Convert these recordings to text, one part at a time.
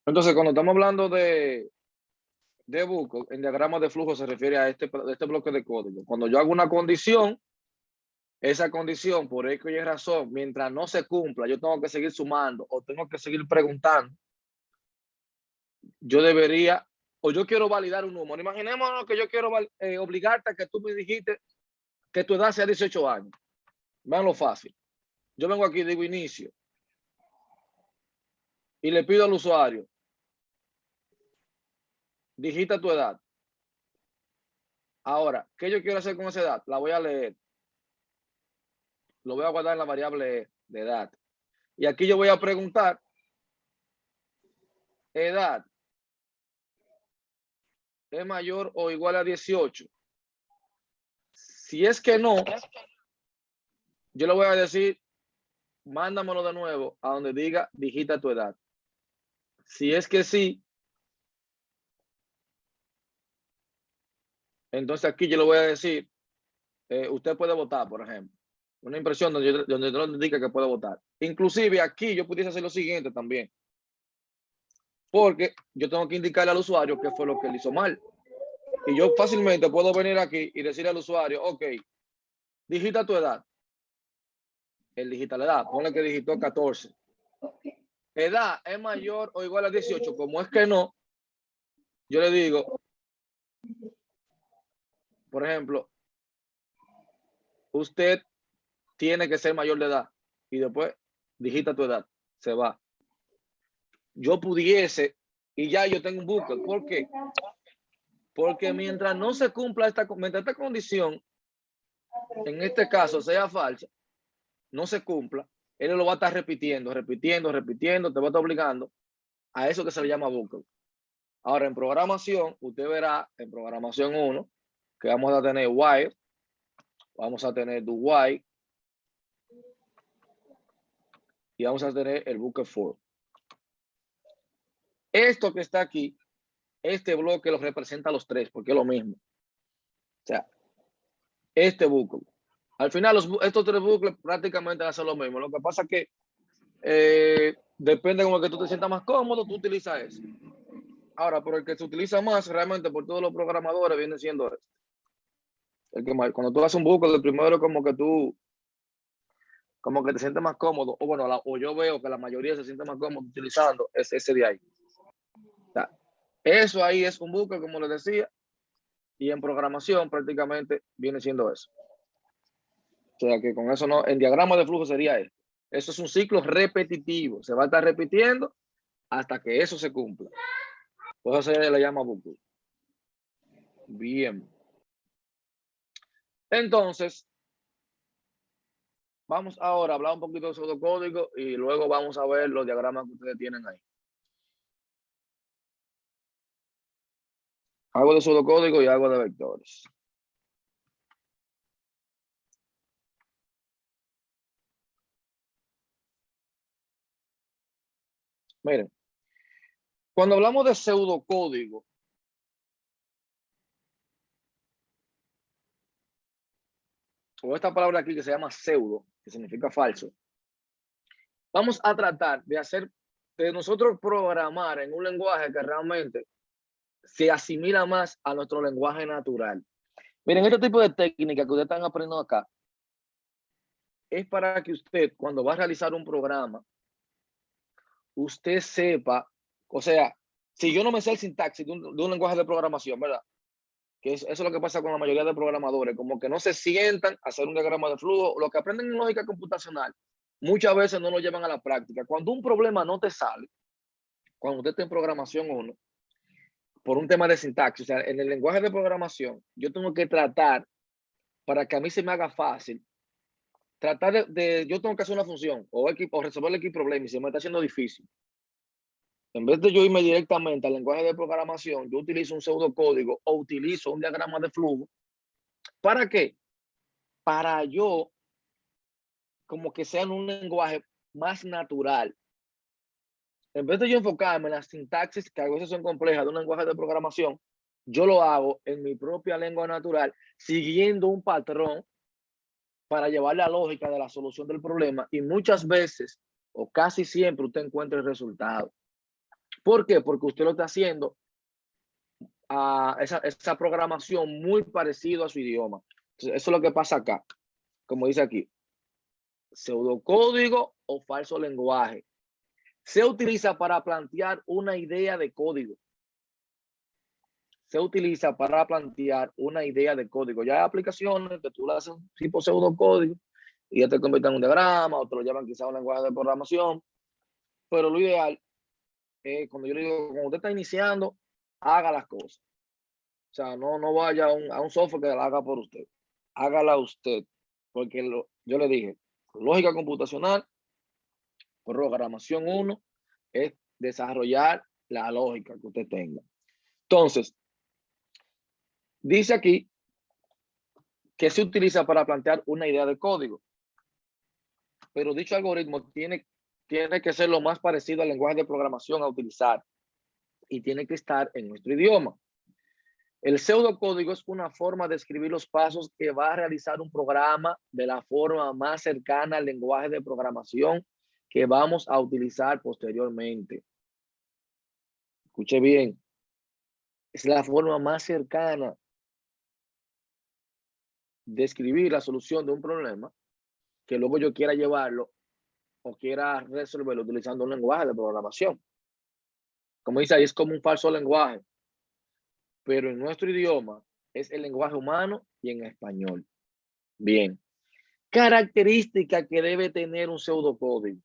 Entonces, cuando estamos hablando de buco, en diagrama de flujo se refiere a este bloque de código. Cuando yo hago una condición, esa condición, por X y razón, mientras no se cumpla, yo tengo que seguir sumando o tengo que seguir preguntando. Yo debería, o yo quiero validar un número. Imaginémonos que yo quiero obligarte a que tú me dijiste que tu edad sea 18 años. Vean lo fácil. Yo vengo aquí, digo inicio, y le pido al usuario, digita tu edad. Ahora, ¿qué yo quiero hacer con esa edad? La voy a leer. Lo voy a guardar en la variable de edad. Y aquí yo voy a preguntar, edad, ¿es mayor o igual a 18? Si es que no, yo le voy a decir, mándamelo de nuevo a donde diga, digita tu edad. Si es que sí, entonces aquí yo le voy a decir, usted puede votar, por ejemplo. Una impresión donde no indica que puede votar. Inclusive aquí yo pudiese hacer lo siguiente también. Porque yo tengo que indicarle al usuario qué fue lo que él hizo mal. Y yo fácilmente puedo venir aquí y decirle al usuario, ok, digita tu edad. Él digita la edad, ponle que digitó 14. Edad es mayor o igual a 18. Como es que no, yo le digo, por ejemplo, usted tiene que ser mayor de edad. Y después digita tu edad. Se va. Yo pudiese, y ya yo tengo un bucle. ¿Por qué? Porque mientras no se cumpla mientras esta condición, en este caso sea falsa, no se cumpla, él lo va a estar repitiendo, te va a estar obligando a eso que se le llama bucle. Ahora, en programación, usted verá en programación 1 que vamos a tener while, vamos a tener do while y vamos a tener el bucle for. Esto que está aquí, este bloque lo representa a los tres, porque es lo mismo. O sea, este bucle. Al final, estos tres bucles prácticamente hacen lo mismo. Lo que pasa es que depende como que tú te sientas más cómodo, tú utilizas ese. Ahora, pero el que se utiliza más realmente por todos los programadores viene siendo este. Cuando tú haces un bucle, el primero como que tú, como que te sientes más cómodo, o bueno, o yo veo que la mayoría se siente más cómodo utilizando ese de ahí. O sea, eso ahí es un bucle, como les decía, y en programación prácticamente viene siendo eso. O sea que con eso no, en diagrama de flujo sería eso. Eso es un ciclo repetitivo, se va a estar repitiendo hasta que eso se cumpla. Por eso se le llama bucle. Bien. Entonces, vamos ahora a hablar un poquito de pseudocódigo y luego vamos a ver los diagramas que ustedes tienen ahí. Algo de pseudocódigo y algo de vectores. Miren, cuando hablamos de pseudocódigo, o esta palabra aquí que se llama pseudo, que significa falso, vamos a tratar de nosotros programar en un lenguaje que realmente se asimila más a nuestro lenguaje natural. Miren, este tipo de técnica que ustedes están aprendiendo acá es para que usted, cuando va a realizar un programa, usted sepa, o sea, si yo no me sé el sintaxis de un lenguaje de programación, ¿verdad? Que eso es lo que pasa con la mayoría de programadores, como que no se sientan a hacer un diagrama de flujo. Lo que aprenden en lógica computacional, muchas veces no lo llevan a la práctica. Cuando un problema no te sale, cuando usted está en programación 1, por un tema de sintaxis, o sea, en el lenguaje de programación, yo tengo que tratar, para que a mí se me haga fácil, tratar yo tengo que hacer una función o resolver el X problema y se me está haciendo difícil. En vez de yo irme directamente al lenguaje de programación, yo utilizo un pseudocódigo o utilizo un diagrama de flujo. ¿Para qué? Para yo como que sea en un lenguaje más natural. En vez de yo enfocarme en las sintaxis que a veces son complejas de un lenguaje de programación, yo lo hago en mi propia lengua natural, siguiendo un patrón para llevar la lógica de la solución del problema y muchas veces o casi siempre usted encuentra el resultado. ¿Por qué? Porque usted lo está haciendo a esa programación muy parecido a su idioma. Entonces, eso es lo que pasa acá. Como dice aquí, pseudocódigo o falso lenguaje. Se utiliza para plantear una idea de código. Se utiliza para plantear una idea de código. Ya hay aplicaciones que tú le haces tipo pseudocódigo y ya te convierten en un diagrama o te lo llevan quizá a un lenguaje de programación. Pero lo ideal es cuando yo le digo, cuando usted está iniciando, haga las cosas. O sea, no vaya a un software que la haga por usted. Hágala usted. Porque yo le dije, lógica computacional, programación 1, es desarrollar la lógica que usted tenga. Entonces, dice aquí que se utiliza para plantear una idea de código. Pero dicho algoritmo tiene que ser lo más parecido al lenguaje de programación a utilizar. Y tiene que estar en nuestro idioma. El pseudocódigo es una forma de escribir los pasos que va a realizar un programa de la forma más cercana al lenguaje de programación que vamos a utilizar posteriormente. Escuche bien, es la forma más cercana de escribir la solución de un problema que luego yo quiera llevarlo o quiera resolverlo utilizando un lenguaje de programación. Como dice ahí, es como un falso lenguaje, pero en nuestro idioma es el lenguaje humano y en español. Bien. Característica que debe tener un pseudocódigo.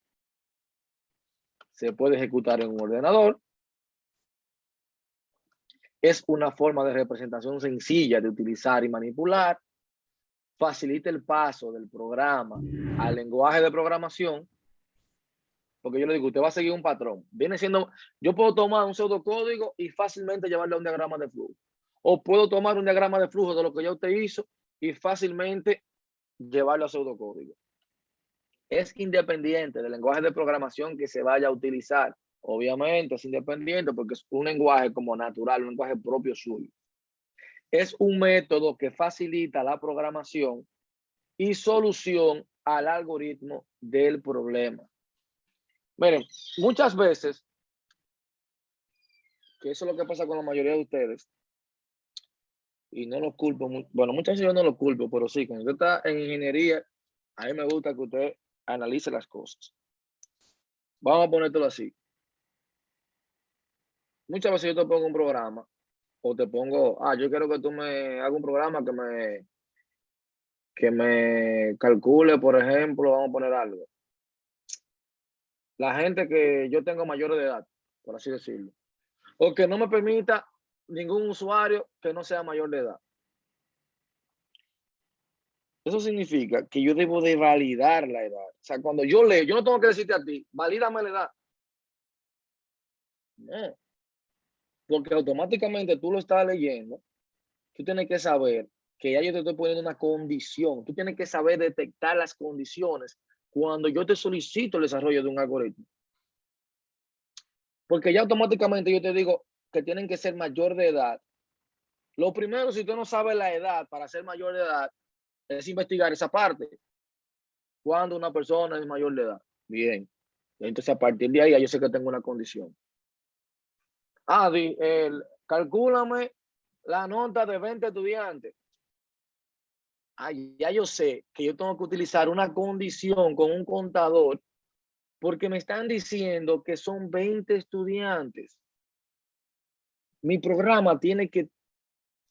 Se puede ejecutar en un ordenador. Es una forma de representación sencilla de utilizar y manipular. Facilita el paso del programa al lenguaje de programación. Porque yo le digo, usted va a seguir un patrón. Viene siendo, yo puedo tomar un pseudocódigo y fácilmente llevarle a un diagrama de flujo. O puedo tomar un diagrama de flujo de lo que ya usted hizo y fácilmente llevarlo a pseudocódigo. Es independiente del lenguaje de programación que se vaya a utilizar. Obviamente es independiente porque es un lenguaje como natural, un lenguaje propio suyo. Es un método que facilita la programación y solución al algoritmo del problema. Miren, muchas veces, que eso es lo que pasa con la mayoría de ustedes, y no los culpo, bueno, muchas veces yo no los culpo, pero sí, cuando usted está en ingeniería, a mí me gusta que usted analice las cosas. Vamos a ponértelo así. Muchas veces yo te pongo un programa o te pongo, yo quiero que tú me hagas un programa que me calcule, por ejemplo, vamos a poner algo. La gente que yo tengo mayores de edad, por así decirlo, o que no me permita ningún usuario que no sea mayor de edad. Eso significa que yo debo de validar la edad. O sea, cuando yo leo, yo no tengo que decirte a ti, valídame la edad. No, porque automáticamente tú lo estás leyendo, tú tienes que saber que ya yo te estoy poniendo una condición. Tú tienes que saber detectar las condiciones cuando yo te solicito el desarrollo de un algoritmo. Porque ya automáticamente yo te digo que tienen que ser mayor de edad. Lo primero, si tú no sabes la edad para ser mayor de edad, es investigar esa parte. Cuando una persona es mayor de edad. Bien. Entonces, a partir de ahí, yo sé que tengo una condición. Calcúlame la nota de 20 estudiantes. Ya yo sé que yo tengo que utilizar una condición con un contador porque me están diciendo que son 20 estudiantes. Mi programa tiene que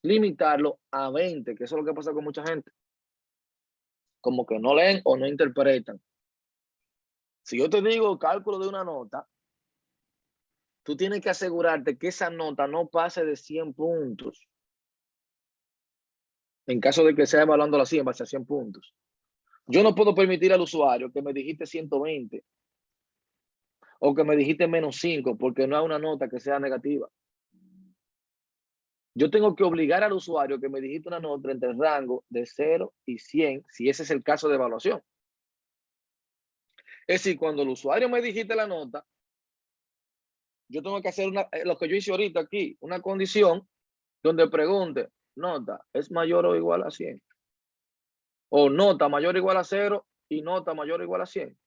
limitarlo a 20, que eso es lo que pasa con mucha gente. Como que no leen o no interpretan. Si yo te digo cálculo de una nota, tú tienes que asegurarte que esa nota no pase de 100 puntos. En caso de que sea evaluando así, en base a 100 puntos. Yo no puedo permitir al usuario que me dijiste 120 o que me dijiste -5 porque no hay una nota que sea negativa. Yo tengo que obligar al usuario que me dijiste una nota entre el rango de 0 y 100, si ese es el caso de evaluación. Es decir, cuando el usuario me dijiste la nota, yo tengo que hacer lo que yo hice ahorita aquí, una condición donde pregunte, nota, ¿es mayor o igual a 100? O nota mayor o igual a 0 y nota mayor o igual a 100.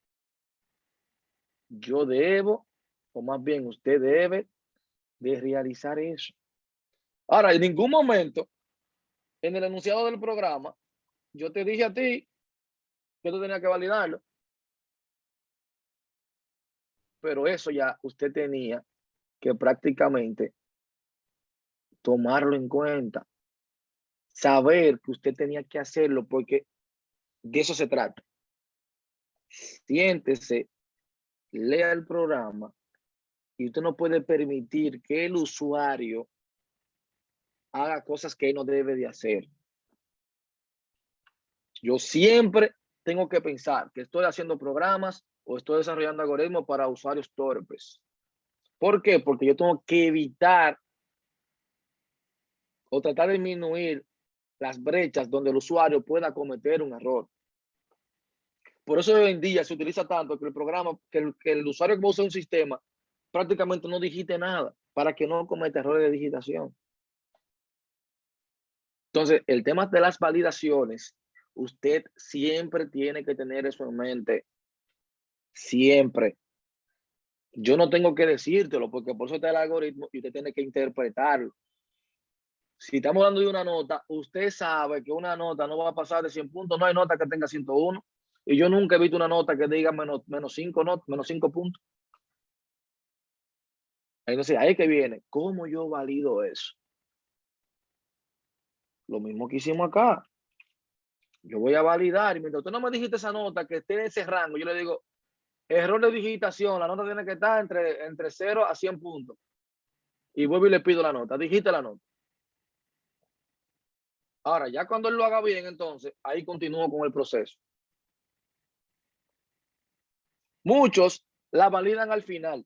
Yo debo o más bien usted debe de realizar eso. Ahora, en ningún momento en el enunciado del programa yo te dije a ti que tú tenías que validarlo, pero eso ya usted tenía que prácticamente tomarlo en cuenta, saber que usted tenía que hacerlo, porque de eso se trata. Siéntese, lea el programa y usted no puede permitir que el usuario haga cosas que él no debe de hacer. Yo siempre tengo que pensar que estoy haciendo programas o estoy desarrollando algoritmos para usuarios torpes. ¿Por qué? Porque yo tengo que evitar o tratar de disminuir las brechas donde el usuario pueda cometer un error. Por eso hoy en día se utiliza tanto que el programa, que el usuario que usa un sistema prácticamente no digite nada para que no cometa errores de digitación. Entonces, el tema de las validaciones, usted siempre tiene que tener eso en mente. Siempre. Yo no tengo que decírtelo porque por eso está el algoritmo y usted tiene que interpretarlo. Si estamos hablando de una nota, usted sabe que una nota no va a pasar de 100 puntos. No hay nota que tenga 101. Y yo nunca he visto una nota que diga menos 5, menos 5 puntos. Entonces, ahí que viene. ¿Cómo yo valido eso? Lo mismo que hicimos acá. Yo voy a validar y mientras tú no me dijiste esa nota que esté en ese rango, yo le digo, error de digitación, la nota tiene que estar entre 0 a 100 puntos. Y vuelvo y le pido la nota. Dijiste la nota. Ahora, ya cuando él lo haga bien, entonces, ahí continúo con el proceso. Muchos la validan al final.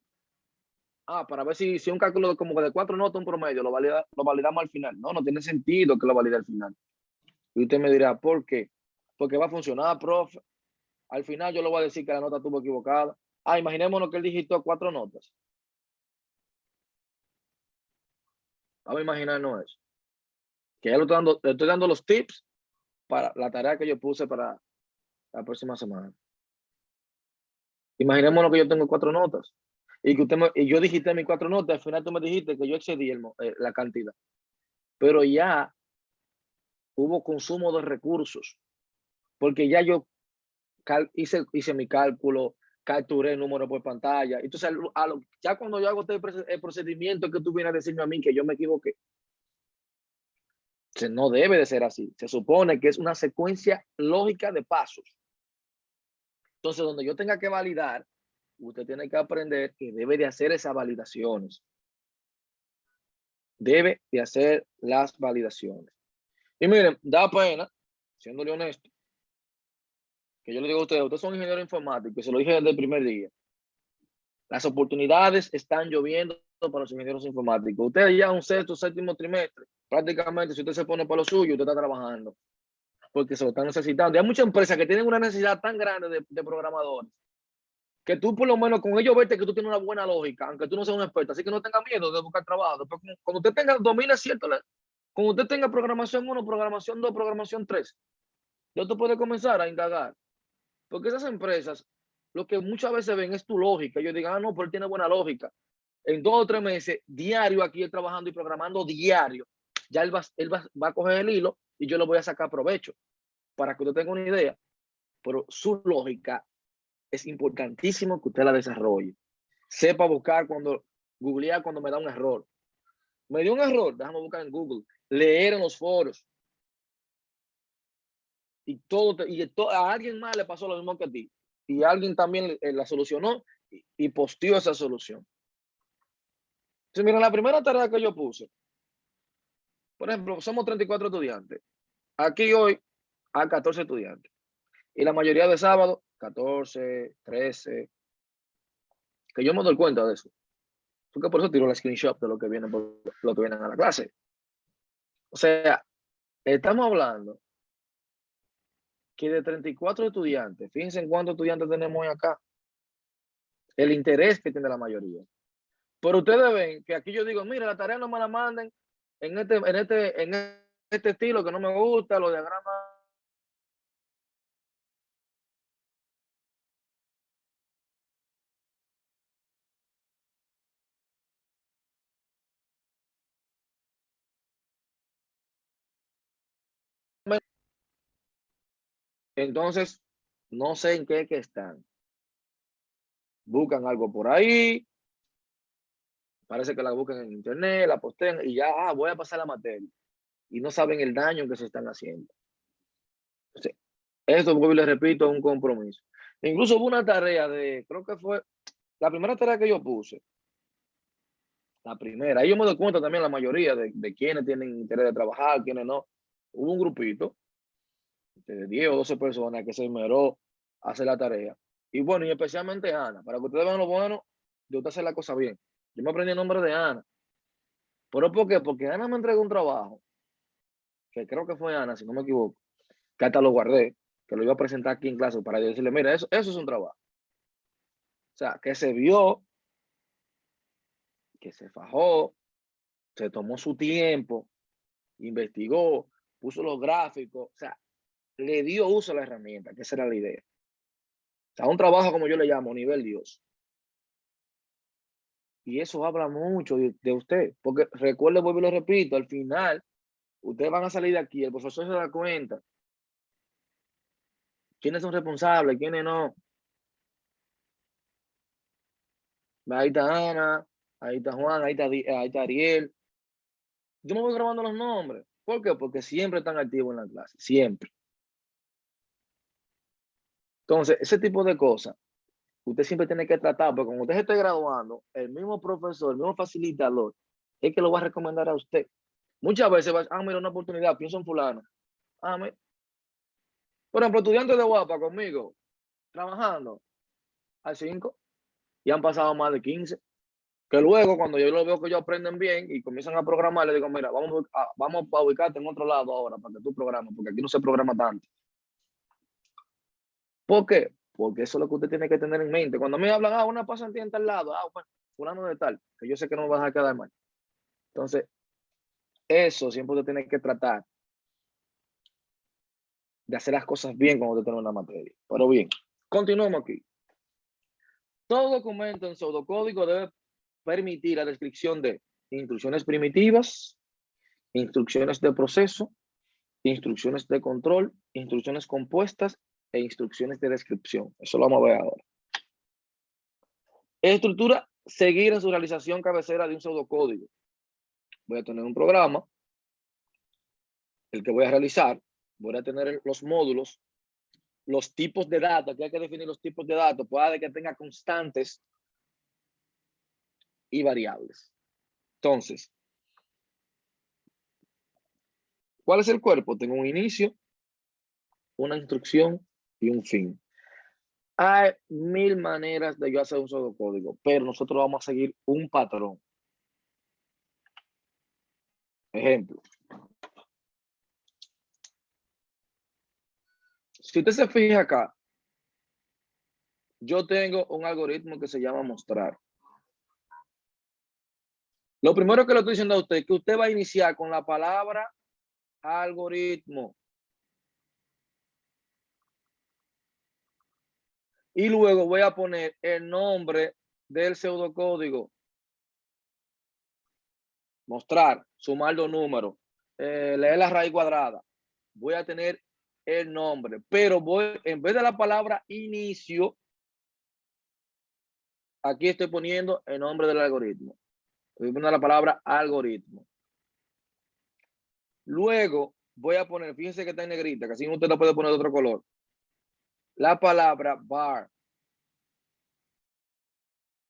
Para ver si un cálculo como de 4 notas, un promedio, lo validamos al final. No, no tiene sentido que lo valide al final. Y usted me dirá, ¿por qué? Porque va a funcionar, profe. Al final yo le voy a decir que la nota estuvo equivocada. Imaginémonos que él digitó 4 notas. Vamos a imaginarnos eso. Que ya le estoy dando los tips para la tarea que yo puse para la próxima semana. Imaginémonos que yo tengo 4 notas y que y yo digité mis 4 notas. Al final tú me dijiste que yo excedí la cantidad. Pero ya hubo consumo de recursos porque ya yo hice mi cálculo, capturé el número por pantalla. Entonces, ya cuando yo hago el procedimiento que tú vienes a decirme a mí que yo me equivoqué, no debe de ser así. Se supone que es una secuencia lógica de pasos. Entonces, donde yo tenga que validar, usted tiene que aprender que debe de hacer esas validaciones. Debe de hacer las validaciones. Y miren, da pena, siéndole honesto, que yo le digo a ustedes son ingenieros informáticos, y se lo dije desde el primer día. Las oportunidades están lloviendo para los ingenieros informáticos. Usted ya un sexto, séptimo trimestre, prácticamente si usted se pone para lo suyo, usted está trabajando, porque se lo están necesitando. Y hay muchas empresas que tienen una necesidad tan grande de programadores, que tú por lo menos con ellos vete que tú tienes una buena lógica, aunque tú no seas un experto, así que no tenga miedo de buscar trabajo. Después, cuando usted domine cierto, cuando usted tenga programación 1, programación 2, programación 3, ya usted puede comenzar a indagar. Porque esas empresas, lo que muchas veces ven es tu lógica. Ellos digan, no, pero él tiene buena lógica. En 2 o 3 meses, diario aquí él trabajando y programando diario, ya él va a coger el hilo y yo le voy a sacar provecho para que usted tenga una idea. Pero su lógica es importantísimo que usted la desarrolle. Sepa buscar googlear cuando me da un error. Me dio un error, déjame buscar en Google. Leer en los foros. Y a alguien más le pasó lo mismo que a ti. Y alguien también la solucionó y posteó esa solución. Entonces, mira, la primera tarea que yo puse, por ejemplo, somos 34 estudiantes. Aquí hoy hay 14 estudiantes. Y la mayoría de sábado, 14, 13, que yo me doy cuenta de eso. Porque por eso tiro la screenshot de lo que vienen a la clase. O sea, estamos hablando que de 34 estudiantes, fíjense en cuántos estudiantes tenemos hoy acá, el interés que tiene la mayoría. Pero ustedes ven que aquí yo digo, mira, la tarea no me la manden en este estilo que no me gusta, los diagramas Entonces, no sé en qué que están. Buscan algo por ahí, parece que la buscan en internet, la postean y ya, voy a pasar la materia. Y no saben el daño que se están haciendo. Entonces, esto, vuelvo y les repito, es un compromiso. Incluso hubo una tarea creo que fue la primera tarea que yo puse. La primera. Ahí yo me doy cuenta también la mayoría de quienes tienen interés de trabajar, quienes no. Hubo un grupito de 10 o 12 personas que se esmeró a hacer la tarea. Y bueno, y especialmente Ana, para que ustedes vean lo bueno de usted hacer la cosa bien. Yo me aprendí el nombre de Ana. ¿Pero por qué? Porque Ana me entregó un trabajo, que creo que fue Ana, si no me equivoco, que hasta lo guardé, que lo iba a presentar aquí en clase para yo decirle, mira, eso es un trabajo. O sea, que se vio, que se fajó, se tomó su tiempo, investigó, puso los gráficos, o sea, le dio uso a la herramienta, que esa era la idea. O sea, un trabajo como yo le llamo, nivel Dios. Y eso habla mucho de usted, porque recuerde, vuelvo y lo repito, al final, ustedes van a salir de aquí, el profesor se da cuenta quiénes son responsables, quiénes no. Ahí está Ana, ahí está Juan, ahí está Ariel. Yo me voy grabando los nombres. ¿Por qué? Porque siempre están activos en la clase, siempre. Entonces, ese tipo de cosas, usted siempre tiene que tratar, porque cuando usted se esté graduando, el mismo profesor, el mismo facilitador, es que lo va a recomendar a usted. Muchas veces va, mira, una oportunidad, pienso en fulano. Por ejemplo, estudiantes de Guapa conmigo, trabajando al 5, y han pasado más de 15. Que luego, cuando yo lo veo que ellos aprenden bien y comienzan a programar, le digo, mira, vamos a ubicarte en otro lado ahora para que tú programes, porque aquí no se programa tanto. ¿Por qué? Porque eso es lo que usted tiene que tener en mente. Cuando me hablan, una pasantía en tal lado, bueno, fulano de tal, que yo sé que no me vas a quedar mal. Entonces, eso siempre usted tiene que tratar de hacer las cosas bien cuando usted tiene una materia. Pero bien, continuamos aquí. Todo documento en pseudocódigo debe permitir la descripción de instrucciones primitivas, instrucciones de proceso, instrucciones de control, instrucciones compuestas e instrucciones de descripción. Eso lo vamos a ver ahora. Estructura, seguir en su realización cabecera de un pseudocódigo. Voy a tener un programa, el que voy a realizar, voy a tener los módulos, los tipos de datos, que hay que definir los tipos de datos, puede que tenga constantes y variables. Entonces, ¿cuál es el cuerpo? Tengo un inicio, una instrucción y un fin. Hay 1000 maneras de yo hacer un pseudocódigo, pero nosotros vamos a seguir un patrón. Ejemplo. Si usted se fija acá, yo tengo un algoritmo que se llama mostrar. Lo primero que le estoy diciendo a usted es que usted va a iniciar con la palabra algoritmo. Y luego voy a poner el nombre del pseudocódigo. Mostrar, sumar los números, leer la raíz cuadrada. Voy a tener el nombre, pero voy, en vez de la palabra inicio, aquí estoy poniendo el nombre del algoritmo. Estoy poniendo la palabra algoritmo. Luego voy a poner, fíjense que está en negrita, que así usted la puede poner de otro color. La palabra bar.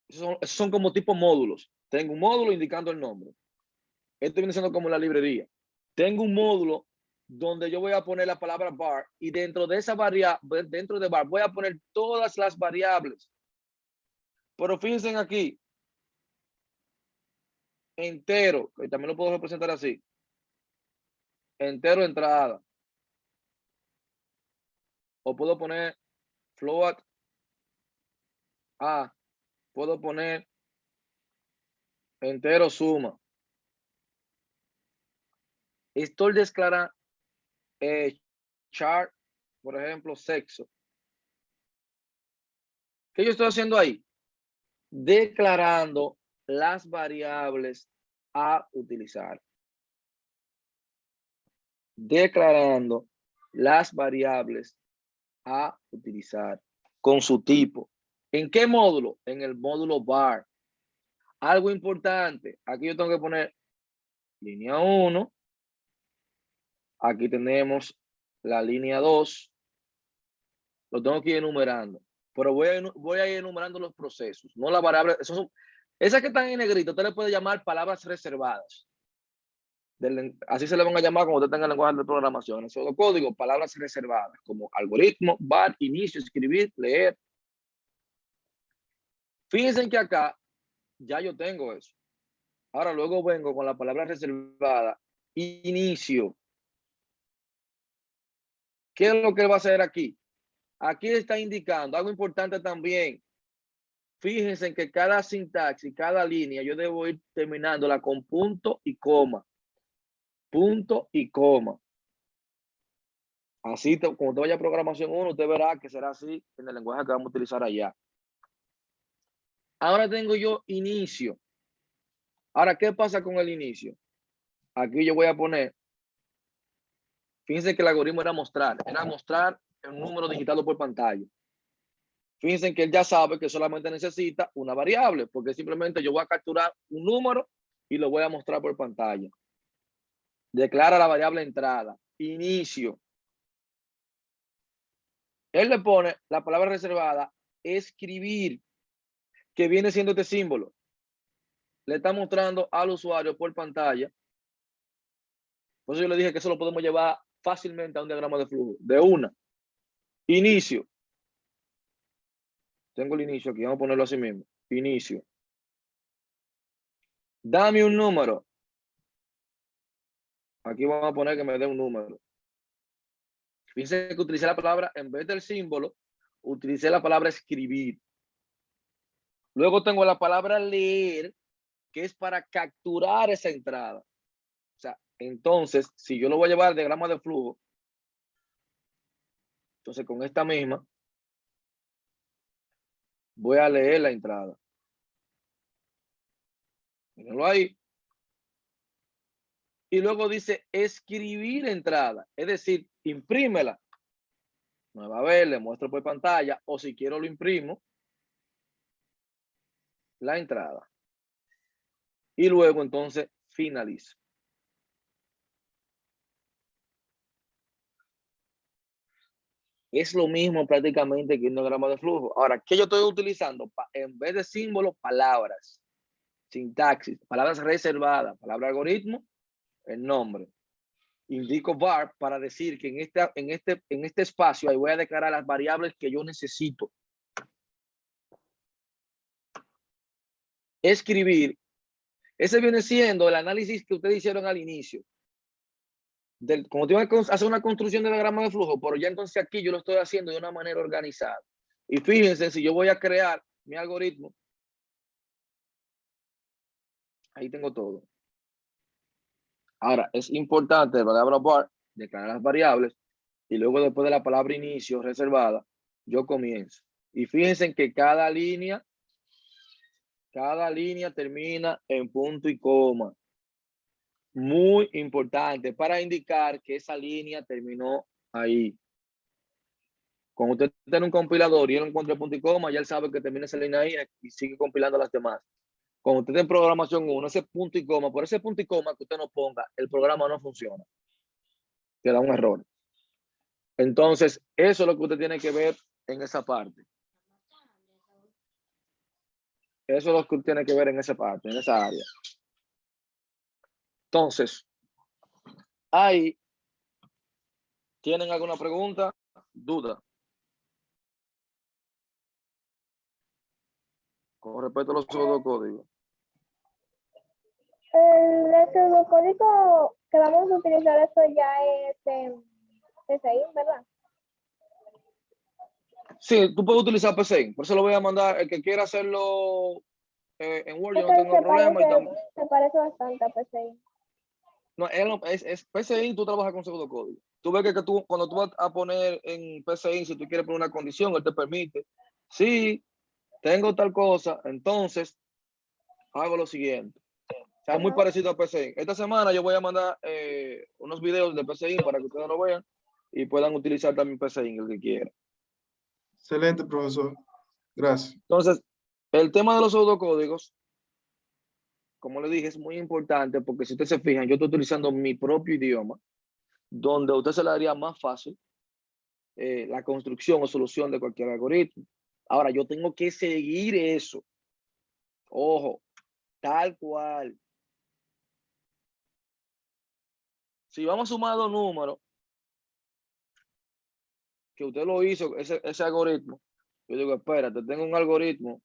Esos son como tipo módulos. Tengo un módulo indicando el nombre. Esto viene siendo como la librería. Tengo un módulo donde yo voy a poner la palabra bar y dentro de esa variable, dentro de bar, voy a poner todas las variables. Pero fíjense aquí, entero, que también lo puedo representar así. Entero entrada. O puedo poner float A. Puedo poner entero suma. Estoy declarando chart, por ejemplo, sexo. ¿Qué yo estoy haciendo ahí? Declarando las variables a utilizar. Declarando las variables a utilizar con su tipo. ¿En qué módulo? En el módulo var. Algo importante, aquí yo tengo que poner línea 1, aquí tenemos la línea 2, lo tengo que ir enumerando, pero voy a ir enumerando los procesos, no las variables. Esas que están en negrito, usted le puede llamar palabras reservadas. Así se le van a llamar cuando usted tenga el lenguaje de programación. Eso es código, palabras reservadas, como algoritmo, var, inicio, escribir, leer. Fíjense que acá ya yo tengo eso. Ahora luego vengo con la palabra reservada, inicio. ¿Qué es lo que va a hacer aquí? Aquí está indicando algo importante también. Fíjense en que cada sintaxis, cada línea, yo debo ir terminándola con punto y coma. Punto y coma. Así, como usted vaya a programación 1, usted verá que será así en el lenguaje que vamos a utilizar allá. Ahora tengo yo inicio. Ahora, ¿qué pasa con el inicio? Aquí yo voy a poner, fíjense que el algoritmo era mostrar el número digitado por pantalla. Fíjense que él ya sabe que solamente necesita una variable, porque simplemente yo voy a capturar un número y lo voy a mostrar por pantalla. Declara la variable entrada, inicio. Él le pone la palabra reservada, escribir, que viene siendo este símbolo. Le está mostrando al usuario por pantalla. Por eso yo le dije que eso lo podemos llevar fácilmente a un diagrama de flujo. De una. Inicio. Tengo el inicio aquí, vamos a ponerlo así mismo. Inicio. Dame un número. Aquí vamos a poner que me dé un número. Fíjense que utilicé la palabra, en vez del símbolo, utilicé la palabra escribir. Luego tengo la palabra leer, que es para capturar esa entrada. O sea, entonces, si yo lo voy a llevar al diagrama de flujo, entonces con esta misma, voy a leer la entrada. Mírenlo ahí. Y luego dice escribir entrada, es decir, imprímela. Me va a ver, le muestro por pantalla, o si quiero lo imprimo, la entrada. Y luego entonces finalizo. Es lo mismo prácticamente que un diagrama de flujo. Ahora, ¿qué yo estoy utilizando? En vez de símbolos, palabras, sintaxis, palabras reservadas, palabra algoritmo, el nombre. Indico var para decir que en este espacio ahí voy a declarar las variables que yo necesito. Escribir. Ese viene siendo el análisis que ustedes hicieron al inicio. Como tengo que hacer una construcción de diagrama de flujo, pero ya entonces aquí yo lo estoy haciendo de una manera organizada. Y fíjense, si yo voy a crear mi algoritmo, ahí tengo todo. Ahora, es importante la palabra var, declarar las variables, y luego después de la palabra inicio reservada, yo comienzo. Y fíjense que cada línea termina en punto y coma. Muy importante para indicar que esa línea terminó ahí. Cuando usted tiene un compilador y él encuentra el punto y coma, ya él sabe que termina esa línea ahí y sigue compilando las demás. Cuando usted en programación 1, ese punto y coma, por ese punto y coma que usted no ponga, el programa no funciona. Te da un error. Entonces, eso es lo que usted tiene que ver en esa parte. Eso es lo que usted tiene que ver en esa parte, en esa área. Entonces, ahí, ¿tienen alguna pregunta? ¿Duda? Con respecto a los pseudocódigos. El pseudocódigo que vamos a utilizar esto ya es en PCI, ¿verdad? Sí, tú puedes utilizar PCI, por eso lo voy a mandar. El que quiera hacerlo en Word, yo no tengo problema. Se parece bastante a PCI. No, es PCI, tú trabajas con pseudocódigo. Tú ves que cuando tú vas a poner en PCI, si tú quieres poner una condición, él te permite. Sí, tengo tal cosa, entonces hago lo siguiente. O sea, es muy parecido a PCI. Esta semana yo voy a mandar unos videos de PCI para que ustedes lo vean y puedan utilizar también PCI el que quiera. Excelente, profesor. Gracias. Entonces, el tema de los pseudocódigos, como le dije, es muy importante porque si ustedes se fijan, yo estoy utilizando mi propio idioma, donde a usted se le haría más fácil la construcción o solución de cualquier algoritmo. Ahora, yo tengo que seguir eso. Ojo, tal cual. Si vamos a sumar dos números, que usted lo hizo, ese algoritmo, yo digo, espérate, tengo un algoritmo.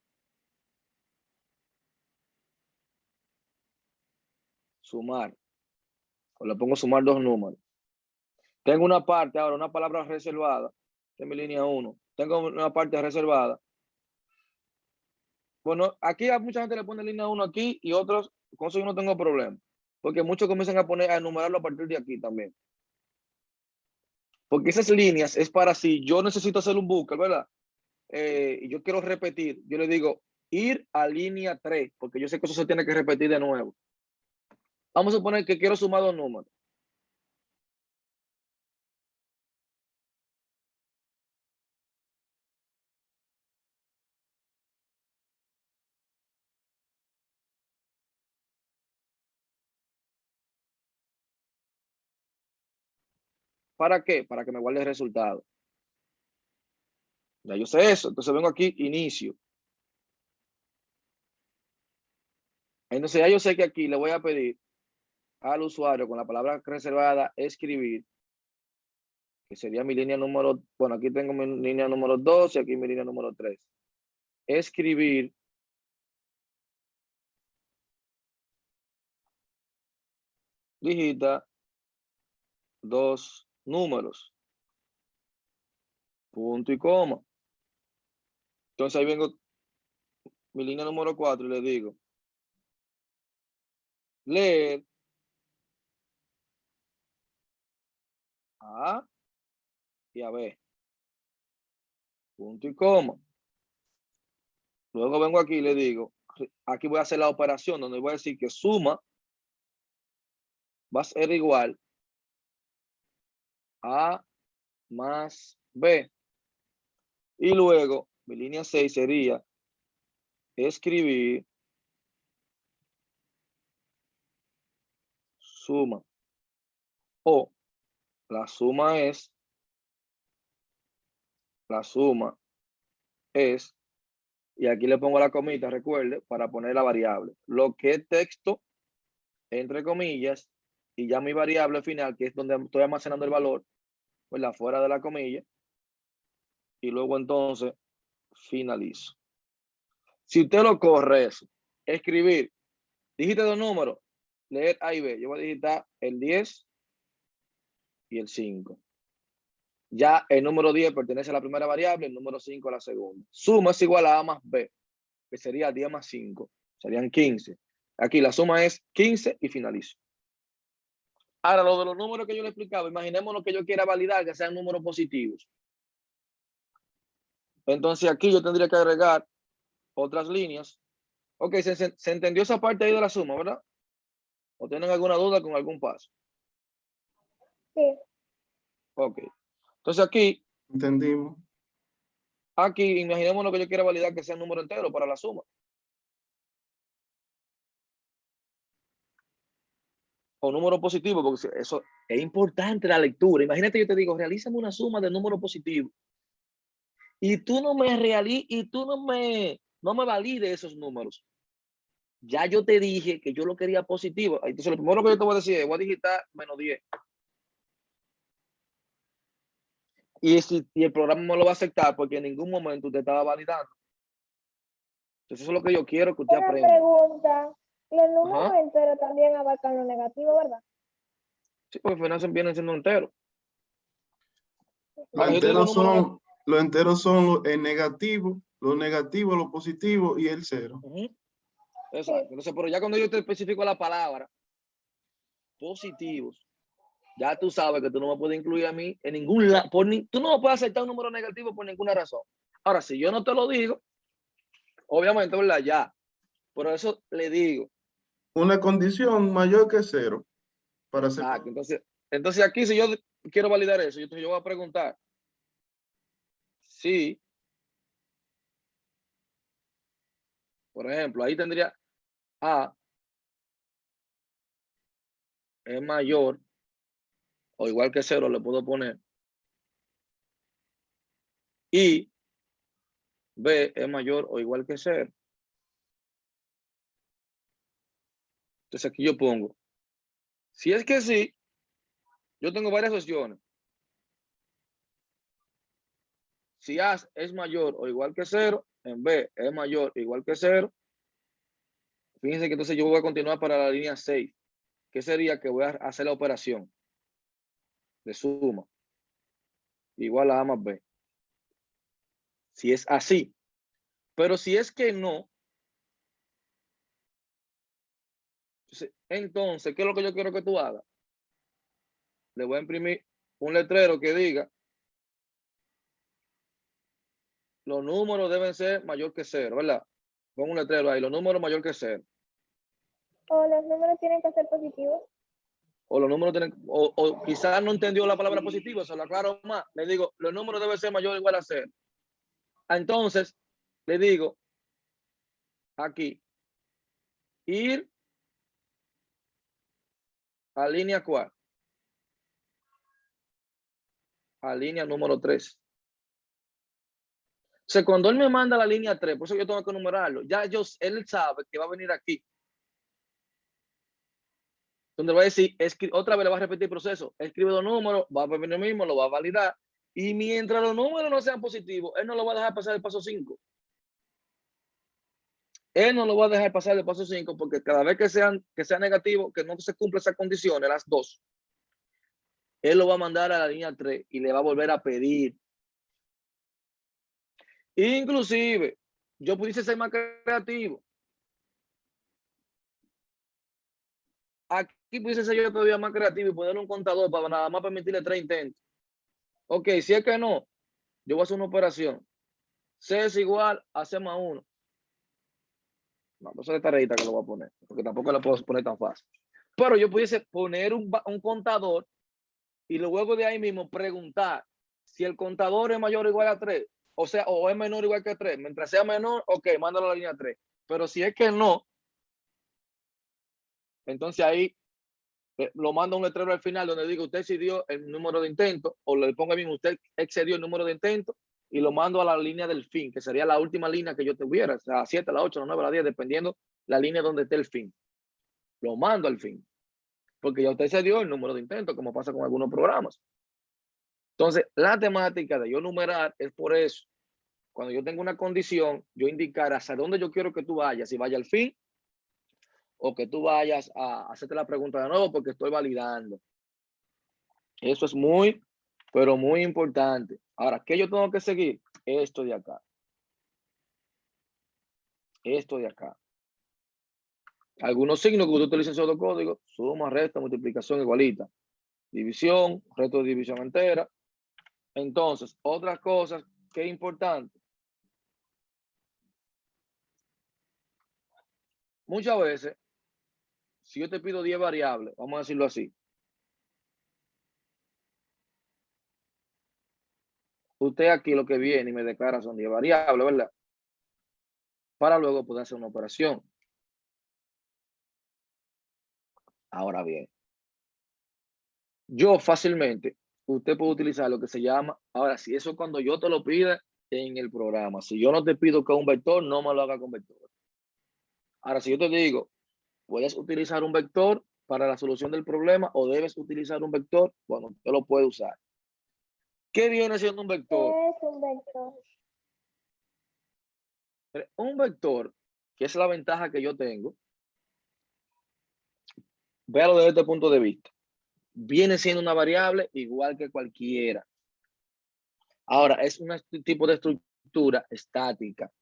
Sumar. O le pongo sumar dos números. Tengo una parte, ahora una palabra reservada, en mi línea 1. Tengo una parte reservada. Bueno, aquí a mucha gente le pone línea 1 aquí y otros, con eso yo no tengo problema. Porque muchos comienzan a enumerarlo a partir de aquí también. Porque esas líneas es para si yo necesito hacer un bucle, ¿verdad? Y yo quiero repetir, yo le digo ir a línea 3, porque yo sé que eso se tiene que repetir de nuevo. Vamos a suponer que quiero sumar dos números. ¿Para qué? Para que me guarde el resultado. Ya yo sé eso, entonces vengo aquí, inicio. Entonces ya yo sé que aquí le voy a pedir al usuario con la palabra reservada escribir, que sería mi línea número, bueno, aquí tengo mi línea número 2 y aquí mi línea número 3. Escribir digita dos números, punto y coma. Entonces ahí vengo mi línea número 4 y le digo leer A y a B, punto y coma. Luego vengo aquí y le digo, aquí voy a hacer la operación donde voy a decir que suma va a ser igual a más B. Y luego mi línea 6 sería escribir suma. O la suma es, y aquí le pongo la comita, recuerde, para poner la variable. Lo que es texto, entre comillas, y ya mi variable final, que es donde estoy almacenando el valor, pues la fuera de la comilla. Y luego entonces finalizo. Si usted lo corre eso, escribir, digite dos números, leer A y B. Yo voy a digitar el 10 y el 5. Ya el número 10 pertenece a la primera variable, el número 5 a la segunda. Suma es igual a A más B, que sería 10 más 5. Serían 15. Aquí la suma es 15 y finalizo. Ahora, lo de los números que yo le explicaba, imaginemos lo que yo quiera validar, que sean números positivos. Entonces aquí yo tendría que agregar otras líneas. Ok, se entendió esa parte ahí de la suma, ¿verdad? ¿O tienen alguna duda con algún paso? Sí. Ok. Entonces aquí Entendimos. imaginemos lo que yo quiera validar que sea un número entero para la suma. O número positivo, porque eso es importante la lectura. Imagínate, yo te digo, realízame una suma de número positivo. Y tú no me no me valides esos números. Ya yo te dije que yo lo quería positivo. Entonces, lo primero que yo te voy a decir es, voy a digitar menos 10. Y el programa no lo va a aceptar porque en ningún momento usted estaba validando. Entonces, eso es lo que yo quiero que usted Una aprenda. pregunta. Los números Ajá. enteros también abarcan lo negativo, ¿verdad? Sí, porque finanzas vienen siendo enteros. Los enteros son el negativo, lo negativo, lo positivo y el cero. Exacto. Entonces, pero ya cuando yo te especifico la palabra positivos, ya tú sabes que tú no me puedes incluir a mí en ningún lado. Tú no me puedes aceptar un número negativo por ninguna razón. Ahora, si yo no te lo digo, obviamente, ¿verdad? Ya. Por eso le digo. Una condición mayor que cero. Para Exacto. Entonces aquí, si yo quiero validar eso, yo voy a preguntar si Por ejemplo, ahí tendría A es mayor o igual que 0, le puedo poner. Y B es mayor o igual que 0. Entonces aquí yo pongo, si es que sí, yo tengo varias opciones. Si A es mayor o igual que 0, en B es mayor o igual que 0, fíjense que entonces yo voy a continuar para la línea 6, que sería que voy a hacer la operación de suma igual a A más B. Si es así. Pero si es que no, entonces, ¿qué es lo que yo quiero que tú hagas? Le voy a imprimir un letrero que diga los números deben ser mayor que 0, ¿verdad? Pongo un letrero ahí, los números mayor que 0. O los números tienen que ser positivos. O los números tienen, o quizás no entendió la palabra positivo, se lo aclaro más. Le digo, los números deben ser mayor o igual a 0. Entonces, le digo aquí, ir a línea 4. A línea número 3. O sea, cuando él me manda la línea 3, por eso yo tengo que numerarlo, ya él sabe que va a venir aquí. Donde va a decir, otra vez le va a repetir el proceso, escribe los números, va a venir mismo, lo va a validar, y mientras los números no sean positivos, él no lo va a dejar pasar el paso 5. Él no lo va a dejar pasar el paso 5 porque cada vez que sea negativo, que no se cumpla esas condiciones, las dos, él lo va a mandar a la línea 3 y le va a volver a pedir. Inclusive, yo pudiese ser más creativo. Aquí pudiese ser yo todavía más creativo y ponerle un contador para nada más permitirle 3 intentos. Ok, si es que no, yo voy a hacer una operación. C es igual a C más 1. No, eso es tareita que lo voy a poner, porque tampoco lo puedo poner tan fácil. Pero yo pudiese poner un contador y luego de ahí mismo preguntar si el contador es mayor o igual a 3, o sea, o es menor o igual que 3. Mientras sea menor, ok, mándalo a la línea 3. Pero si es que no, entonces ahí lo manda un letrero al final donde diga usted excedió el número de intentos, o le ponga bien usted excedió el número de intentos, y lo mando a la línea del fin, que sería la última línea que yo tuviera, o sea, la 7, la 8, la 9, la 10, dependiendo la línea donde esté el fin. Lo mando al fin, porque ya usted excedió el número de intentos, como pasa con algunos programas. Entonces, la temática de yo numerar es por eso. Cuando yo tengo una condición, yo indicar hacia dónde yo quiero que tú vayas, si vaya al fin, o que tú vayas a hacerte la pregunta de nuevo porque estoy validando. Eso es muy, pero muy importante. Ahora, ¿qué yo tengo que seguir? Esto de acá. Esto de acá. Algunos signos que usted utiliza en su código: suma, resta, multiplicación, igualita, división, resto de división entera. Entonces, otras cosas que es importante. Muchas veces, si yo te pido 10 variables, vamos a decirlo así, usted aquí lo que viene y me declara son 10 variables, ¿verdad? Para luego poder hacer una operación. Ahora bien, yo fácilmente, usted puede utilizar lo que se llama, ahora si eso es cuando yo te lo pida en el programa. Si yo no te pido que un vector, no me lo haga con vector. Ahora, si yo te digo, puedes utilizar un vector para la solución del problema o debes utilizar un vector, bueno, usted lo puede usar. ¿Qué viene siendo un vector? ¿Qué es un vector? Un vector, que es la ventaja que yo tengo, véalo desde este punto de vista, viene siendo una variable igual que cualquiera. Ahora, es un tipo de estructura estática.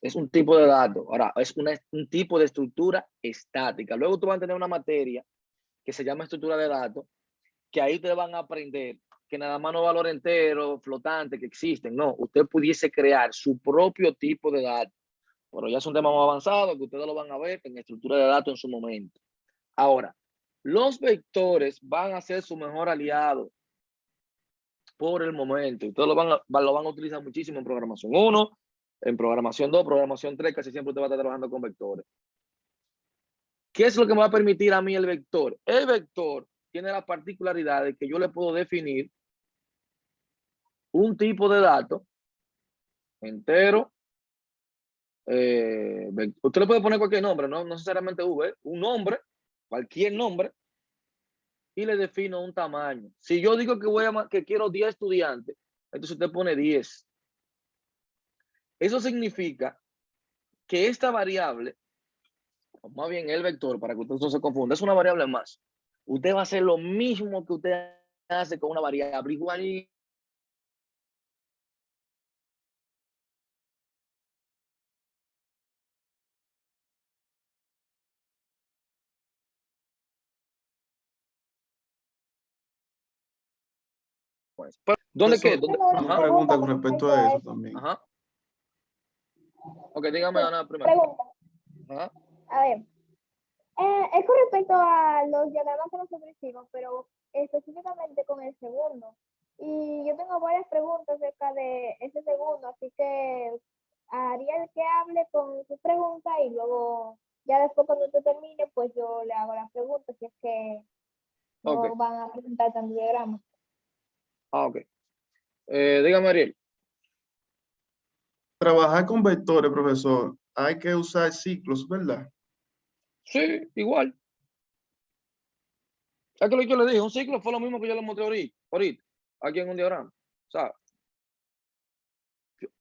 Es un tipo de dato. Ahora, es un tipo de estructura estática. Luego tú vas a tener una materia que se llama estructura de datos, que ahí te van a aprender que nada más no valor entero, flotante, que existen. No, usted pudiese crear su propio tipo de datos. Pero ya es un tema más avanzado que ustedes lo van a ver en estructura de datos en su momento. Ahora, los vectores van a ser su mejor aliado por el momento. Ustedes lo van a utilizar muchísimo en programación 1, En programación 2, programación 3, casi siempre usted va a estar trabajando con vectores. ¿Qué es lo que me va a permitir a mí el vector? El vector tiene la particularidad de que yo le puedo definir un tipo de dato entero. Usted le puede poner cualquier nombre, no necesariamente V, un nombre, cualquier nombre, y le defino un tamaño. Si yo digo que quiero 10 estudiantes, entonces usted pone 10. Eso significa que esta variable, o más bien el vector, para que usted no se confunda, es una variable más. Usted va a hacer lo mismo que usted hace con una variable igual. Pues, ¿dónde qué? Profesor, ¿Dónde? una Ajá, pregunta con respecto a eso también. ajá. Ok, dígame, Ana, primero. Pregunta. Ajá. A ver, es con respecto a los diagramas que nosotros hicimos, pero específicamente con el segundo. Y yo tengo varias preguntas acerca de ese segundo, así que haría el que hable con su pregunta y luego, ya después cuando usted termine, pues yo le hago las preguntas, si es que Ok. no van a presentar tantos diagramas. Ok. Dígame, Ariel. Trabajar con vectores, profesor, hay que usar ciclos, ¿verdad? Sí, igual. Es que lo que yo le dije, un ciclo fue lo mismo que yo le mostré ahorita, aquí en un diagrama. O sea,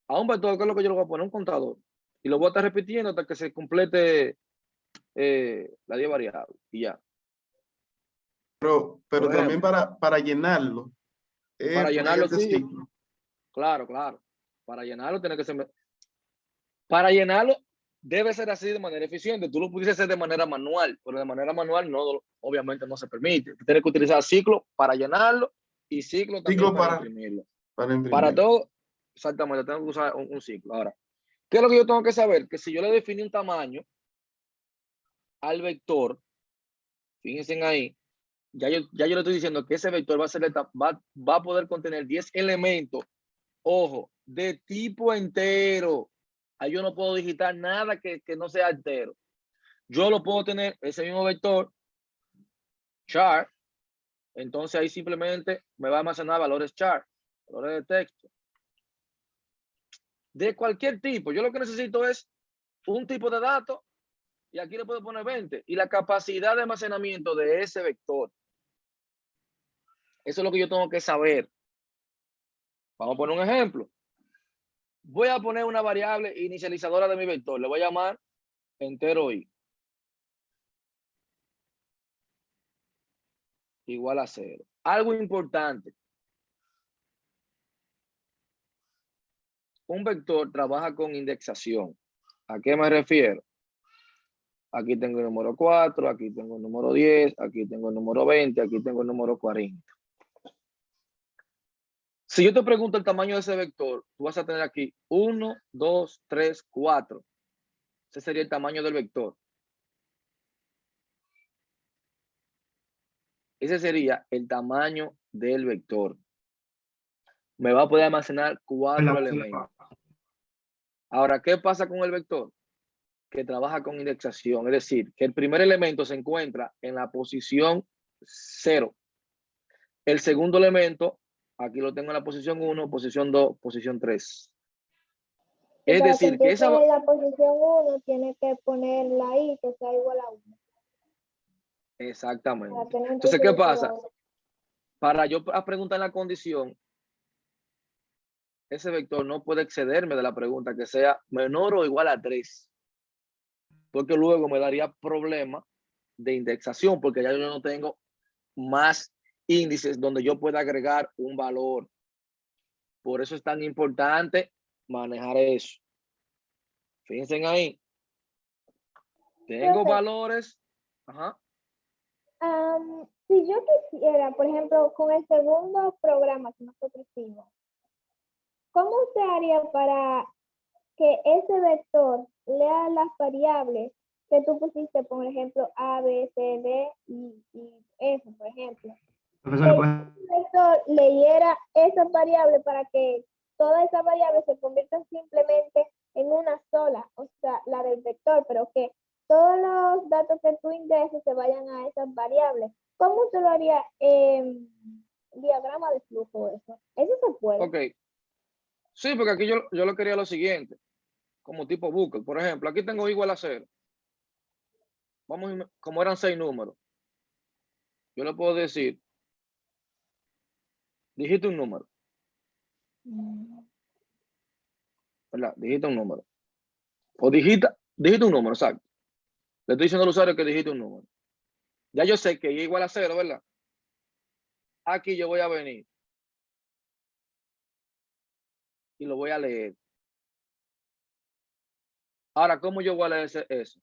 a un vector, ¿qué es lo que yo le voy a poner? Un contador. Y lo voy a estar repitiendo hasta que se complete las 10 variables. Y ya. Pero Por también ejemplo, para llenarlo, para llenarlo, mediante sí. ciclo. Claro, claro. Para llenarlo tiene que ser... Para llenarlo debe ser así de manera eficiente. Tú lo pudieses hacer de manera manual, pero de manera manual no, obviamente no se permite. Tú tienes que utilizar ciclo para llenarlo y ciclo también Ciclo para imprimirlo. para Para imprimir. todo, exactamente, tengo que usar un ciclo. Ahora, ¿qué es lo que yo tengo que saber? Que si yo le definí un tamaño al vector, fíjense ahí, ya yo le estoy diciendo que ese vector va a poder contener 10 elementos, ojo, de tipo entero. Ahí yo no puedo digitar nada que no sea entero. Yo lo puedo tener, ese mismo vector, char, entonces ahí simplemente me va a almacenar valores char, valores de texto, de cualquier tipo. Yo lo que necesito es un tipo de datos y aquí le puedo poner 20 y la capacidad de almacenamiento de ese vector. Eso es lo que yo tengo que saber. Vamos a poner un ejemplo. Voy a poner una variable inicializadora de mi vector. Le voy a llamar entero i igual a 0. Algo importante. Un vector trabaja con indexación. ¿A qué me refiero? Aquí tengo el número 4, aquí tengo el número 10, aquí tengo el número 20, aquí tengo el número 40. Si yo te pregunto el tamaño de ese vector, tú vas a tener aquí 1, 2, 3, 4. Ese sería el tamaño del vector. Ese sería el tamaño del vector. Me va a poder almacenar 4 elementos. Ahora, ¿qué pasa con el vector? Que trabaja con indexación, es decir, que el primer elemento se encuentra en la posición 0. El segundo elemento, aquí lo tengo en la posición 1, posición 2, posición 3. Y Es para que decir, que empiece esa... en la posición 1, tiene que poner la i que sea igual a 1. Para Exactamente. tener Entonces, ¿qué pasa? todo. Para yo preguntar la condición, ese vector no puede excederme de la pregunta que sea menor o igual a 3. Porque luego me daría problema de indexación, porque ya yo no tengo más índices donde yo pueda agregar un valor. Por eso es tan importante manejar eso. Fíjense ahí. Tengo Profe, valores. Ajá. si yo quisiera, por ejemplo, con el segundo programa que nosotros hicimos, ¿cómo usted haría para que ese vector lea las variables que tú pusiste, por ejemplo, A, B, C, D y F, por ejemplo? Profesor, Que el vector leyera esas variables para que todas esas variables se conviertan simplemente sola, o sea, la del vector, pero que todos los datos que tú ingreses se vayan a esas variables. ¿Cómo usted lo haría en diagrama de flujo eso? Eso se puede. Ok. Sí, porque aquí yo lo quería lo siguiente, como tipo bucle. Por ejemplo, aquí tengo igual a 0. Como eran 6 números. Yo le puedo decir, digita un número, ¿verdad? Digita un número. O digita un número, exacto. Le estoy diciendo al usuario que digite un número. Ya yo sé que y es igual a 0, ¿verdad? Aquí yo voy a venir y lo voy a leer. Ahora, ¿cómo yo voy a leer eso?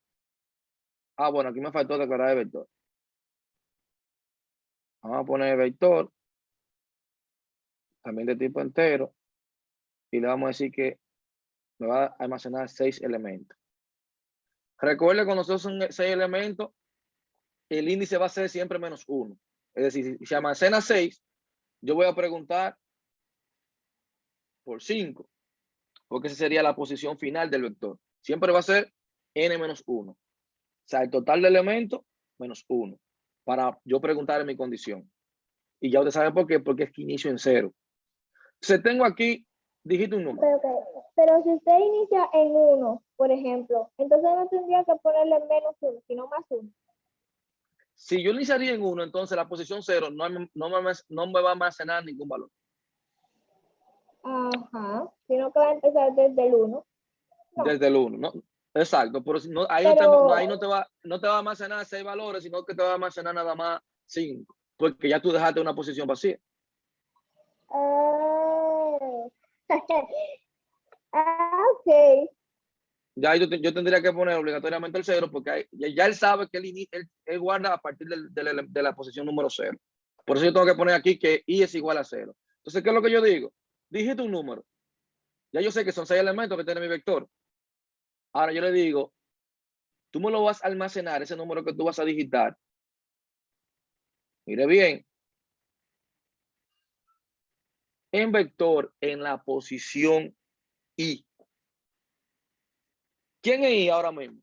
Ah, bueno, aquí me faltó declarar el vector. Vamos a poner el vector, también de tipo entero, y le vamos a decir que me va a almacenar 6 elementos. Recuerde, cuando son 6 elementos, el índice va a ser siempre -1. Es decir, si se almacena 6, yo voy a preguntar por 5, porque esa sería la posición final del vector. Siempre va a ser n-1. O sea, el total de elementos -1, para yo preguntar en mi condición. Y ya usted sabe por qué, porque es que inicio en 0. Entonces tengo aquí, digite un número. Pero si usted inicia en 1, por ejemplo, entonces no tendría que ponerle -1, sino +1. Si yo iniciaría en 1, entonces la posición 0 no me va a almacenar ningún valor. Ajá, sino que va a empezar desde el 1. No. Desde el 1, ¿no? Exacto, pero si no, ahí, Pero, ahí no te va a almacenar 6 valores, sino que te va a almacenar nada más 5, porque ya tú dejaste una posición vacía. ok. Ya yo tendría que poner obligatoriamente el 0, porque ya él sabe que él guarda a partir de la posición número 0. Por eso yo tengo que poner aquí que i es igual a 0. Entonces, ¿qué es lo que yo digo? Dígite un número. Ya yo sé que son 6 elementos que tiene mi vector. Ahora yo le digo, tú me lo vas a almacenar, ese número que tú vas a digitar. Mire bien. En vector en la posición i. ¿Quién es i ahora mismo?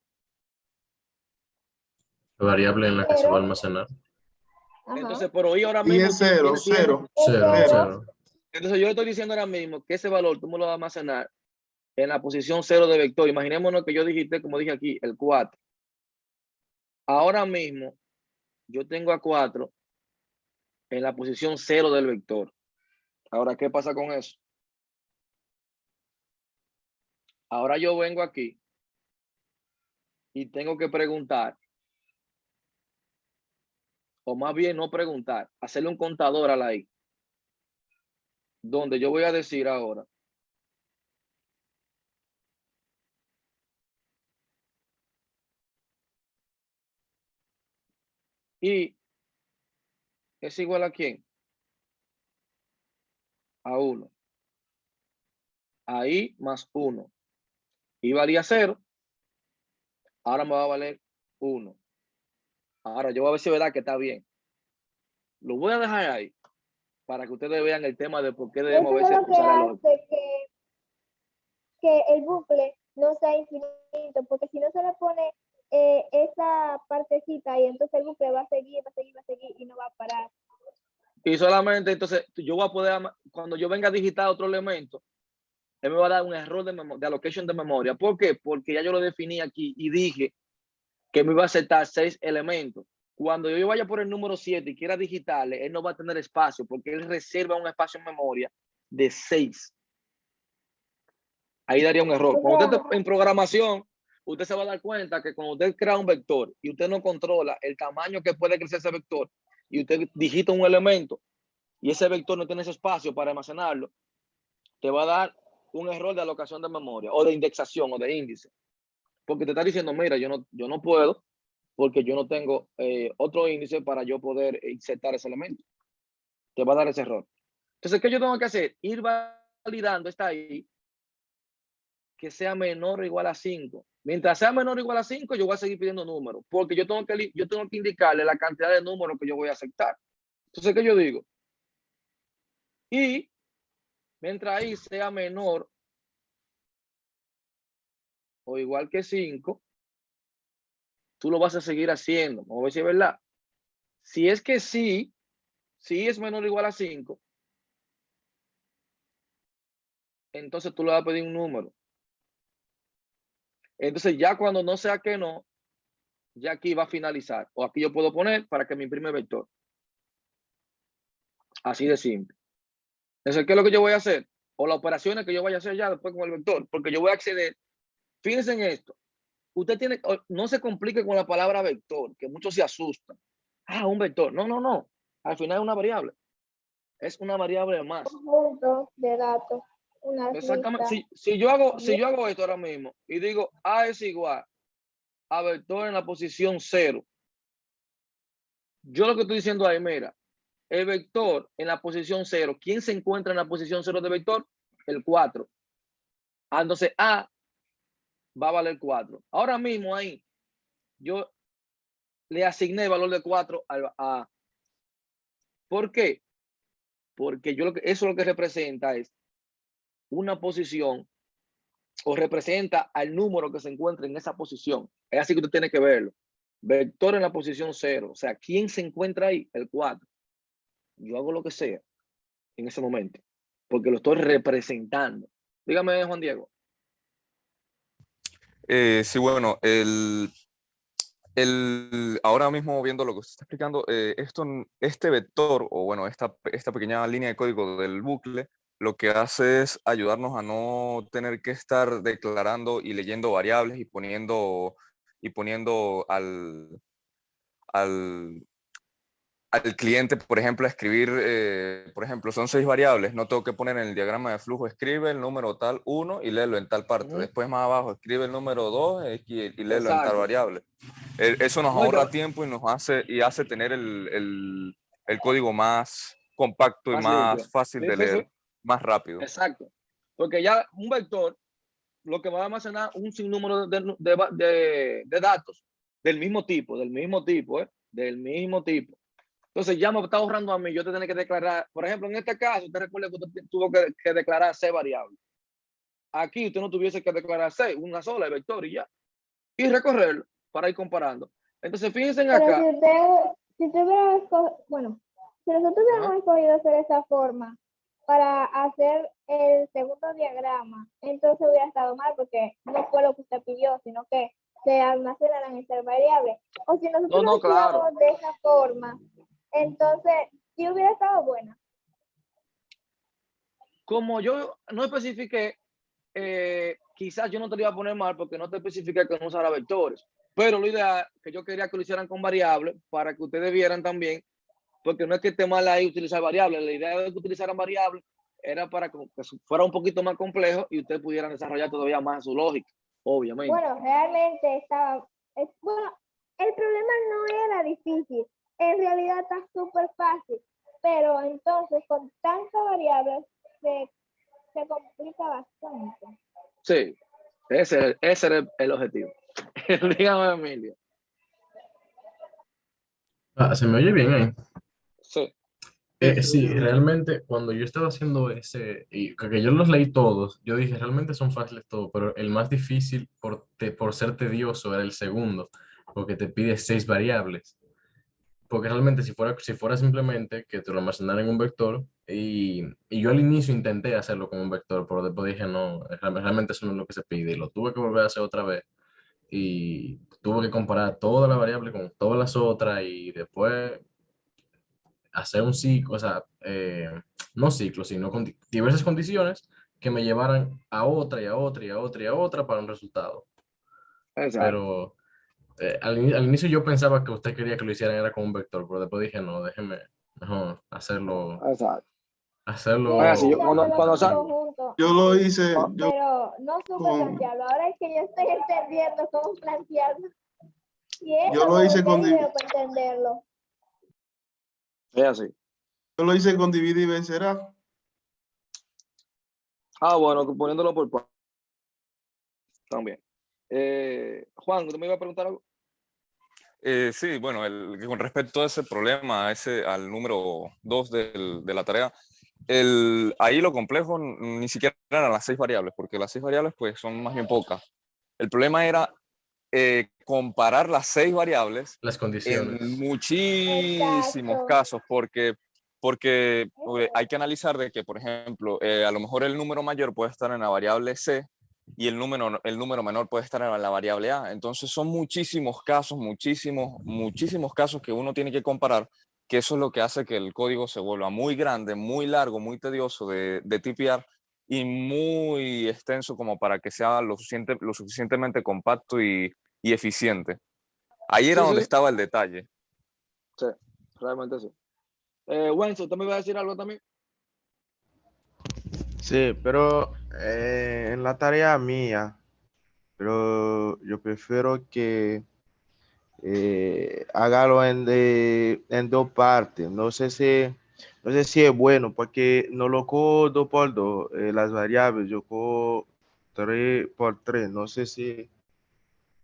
La variable en la que se va a almacenar. Ajá. Entonces, por i ahora Y mismo es 0, tiene 0. 0, 0. Entonces yo le estoy diciendo ahora mismo que ese valor tú me lo vas a almacenar en la posición 0 de vector. Imaginémonos que yo digité, como dije aquí, el 4. Ahora mismo yo tengo a 4 en la posición 0 del vector. Ahora, ¿qué pasa con eso? Ahora yo vengo aquí y tengo que preguntar, o más bien no preguntar, hacerle un contador a la i, donde yo voy a decir ahora y es igual a quién? A 1. Ahí más 1. Y valía 0. Ahora me va a valer 1. Ahora yo voy a ver si es verdad que está bien. Lo voy a dejar ahí para que ustedes vean el tema de por qué debemos Eso es lo que usar el lógico. hace que el bucle no sea infinito, porque si no se le pone esa partecita y entonces el bucle va a seguir y no va a parar. Y solamente entonces yo voy a poder, cuando yo venga a digitar otro elemento, él me va a dar un error de allocation de memoria. ¿Por qué? Porque ya yo lo definí aquí y dije que me iba a aceptar 6 elementos. Cuando yo vaya por el número 7 y quiera digitarle, él no va a tener espacio porque él reserva un espacio en memoria de 6. Ahí daría un error. Cuando usted en programación, usted se va a dar cuenta que cuando usted crea un vector y usted no controla el tamaño que puede crecer ese vector y usted digita un elemento y ese vector no tiene ese espacio para almacenarlo, te va a dar un error de alocación de memoria o de indexación o de índice. Porque te está diciendo, mira, yo no puedo porque yo no tengo otro índice para yo poder insertar ese elemento. Te va a dar ese error. Entonces, ¿qué yo tengo que hacer? Ir validando esta ahí que sea menor o igual a 5. Mientras sea menor o igual a 5, yo voy a seguir pidiendo números, porque yo tengo que indicarle la cantidad de números que yo voy a aceptar. Entonces, ¿qué yo digo? Y mientras ahí sea menor o igual que 5, tú lo vas a seguir haciendo. Vamos a ver si es verdad. Si es que sí es menor o igual a 5, entonces tú le vas a pedir un número. Entonces ya cuando no sea que no, ya aquí va a finalizar. O aquí yo puedo poner para que me imprime el vector. Así de simple. Entonces, ¿qué es lo que yo voy a hacer? O las operaciones que yo vaya a hacer ya después con el vector. Porque yo voy a acceder. Fíjense en esto. Usted tiene, no se complique con la palabra vector, que muchos se asustan. Ah, un vector. No, no, no. Al final es una variable. Es una variable más. Conjunto de datos, una Exactamente. lista. Si yo hago esto ahora mismo y digo A es igual a vector en la posición 0, yo lo que estoy diciendo ahí, mira, el vector en la posición 0, ¿quién se encuentra en la posición 0 de vector? El 4. Entonces A va a valer 4. Ahora mismo ahí, yo le asigné el valor de 4 a A. ¿Por qué? Porque eso lo que representa es una posición o representa al número que se encuentra en esa posición. Es así que usted tiene que verlo. Vector en la posición 0. O sea, ¿quién se encuentra ahí? El 4. Yo hago lo que sea en ese momento, porque lo estoy representando. Dígame, Juan Diego. Sí, bueno, ahora mismo viendo lo que usted está explicando, este vector, o bueno, esta pequeña línea de código del bucle, lo que hace es ayudarnos a no tener que estar declarando y leyendo variables y poniendo al, al cliente, por ejemplo, a escribir, por ejemplo, son 6 variables, no tengo que poner en el diagrama de flujo, escribe el número tal 1 y léelo en tal parte. Después más abajo, escribe el número 2 y léelo en tal Exacto. variable. Eso nos No, ahorra tiempo y hace tener el código más compacto y más limpio. más fácil Sí, de sí, sí. leer, más rápido. Exacto. Porque ya un vector lo que va a almacenar un sinnúmero de datos del mismo tipo, del mismo tipo. Entonces ya me está ahorrando a mí, yo te tengo que declarar, por ejemplo, en este caso, usted recuerda que usted tuvo que declarar 6 variables. Aquí usted no tuviese que declarar 6, una sola, el vector y ya. Y recorrerlo para ir comparando. Entonces, fíjense en Pero acá. si usted hubiera bueno, si nosotros hubiéramos escogido hacer esa forma para hacer el segundo diagrama, entonces hubiera estado mal porque no fue lo que usted pidió, sino que se almacenaran esas variables. O si nosotros lo No, claro. hacíamos de esa forma, entonces sí hubiera estado buena. Como yo no especifiqué, quizás yo no te lo iba a poner mal porque no te especifiqué que no usara vectores. Pero lo ideal que yo quería que lo hicieran con variables para que ustedes vieran también, porque no es que esté mal ahí utilizar variables. La idea de que utilizaran variables era para que fuera un poquito más complejo y ustedes pudieran desarrollar todavía más su lógica, obviamente. Bueno, realmente estaba, bueno, el problema no era difícil, en realidad está súper fácil, pero entonces con tantas variables se complica bastante. Sí, ese era el objetivo. Dígame, Emilio. ¿Se me oye bien ahí? Sí. Sí, realmente cuando yo estaba haciendo y que yo los leí todos, yo dije, realmente son fáciles todos, pero el más difícil por ser tedioso era el segundo, porque te pide 6 variables. Porque realmente si fuera simplemente que te lo almacenara en un vector, y yo al inicio intenté hacerlo con un vector, pero después dije, no, realmente eso no es lo que se pide, y lo tuve que volver a hacer otra vez, y tuve que comparar todas las variables con todas las otras, y después hacer un ciclo, o sea, no ciclo, sino con diversas condiciones que me llevaran a otra y a otra y a otra y a otra para un resultado. Exacto. Pero al inicio yo pensaba que usted quería que lo hicieran era con un vector, pero después dije, no, déjeme mejor Exacto. Sí, Oiga, si yo, quise cuando, hacerlo cuando con sa- conjunto, Yo lo hice, ah, yo pero no supe con, plantearlo. Ahora es que yo estoy entendiendo cómo plantearlo. Y yo eso lo tuve hice que con, ir para entenderlo. es así. yo lo hice con dividir y vencerá. Bueno, poniéndolo por partes también. Juan, ¿tú me ibas a preguntar algo? Sí, bueno, con respecto a ese problema, al número 2 de la tarea, ahí lo complejo ni siquiera eran las 6 variables, porque las 6 variables pues son más bien pocas. El problema era comparar las 6 variables Las en condiciones. muchísimos Exacto. casos, porque hay que analizar de que, por ejemplo, a lo mejor el número mayor puede estar en la variable C y el número menor puede estar en la variable A. Entonces son muchísimos casos, muchísimos casos que uno tiene que comparar, que eso es lo que hace que el código se vuelva muy grande, muy largo, muy tedioso de tipear y muy extenso como para que sea lo suficientemente compacto y eficiente. Ahí era Sí, donde sí, estaba el detalle. sí, realmente sí. Wenzo, ¿usted me iba a decir algo también? Sí, pero en la tarea mía, pero yo prefiero que hágalo en dos partes. No sé si es bueno, porque no lo cojo 2 por 2, las variables, yo cojo 3 por 3. No sé si es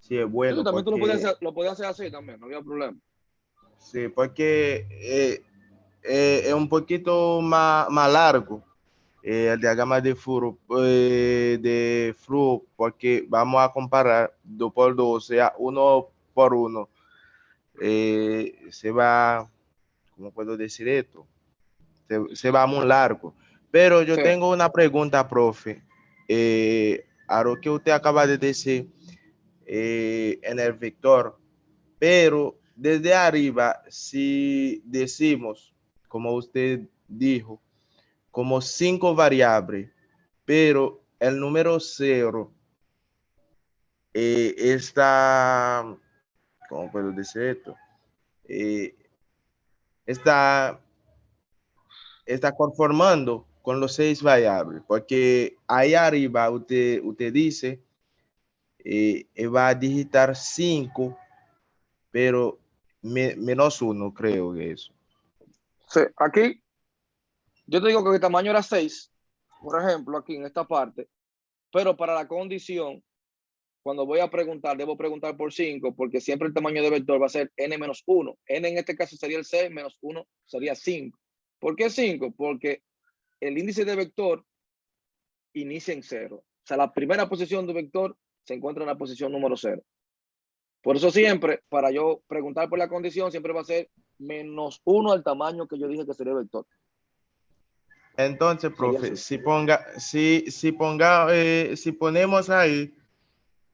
Sí, bueno, también tú porque lo podías hacer así también, no había problema. sí, porque es un poquito más largo. El diagrama de flujo, porque vamos a comparar 2 por 2, o sea, 1 por 1. Se va, ¿cómo puedo decir esto? Se va muy largo. Pero yo Sí, tengo una pregunta, profe. A lo que usted acaba de decir en el vector, pero desde arriba, si decimos, como usted dijo, como 5 variables, pero el número 0 está, ¿cómo puedo decir esto? Eh, está, está conformando con los 6 variables, porque ahí arriba usted dice, va a digitar 5, pero menos 1, creo que eso. sí. Aquí, yo te digo que el tamaño era 6, por ejemplo, aquí en esta parte, pero para la condición, cuando voy a preguntar, debo preguntar por 5, porque siempre el tamaño de vector va a ser n menos 1. N en este caso sería el 6, menos 1 sería 5. ¿Por qué 5? Porque el índice de vector inicia en 0. O sea, la primera posición de vector se encuentra en la posición número 0. Por eso siempre, para yo preguntar por la condición, siempre va a ser menos 1 al tamaño que yo dije que sería el vector. Entonces, Sería profe, así. si ponemos ahí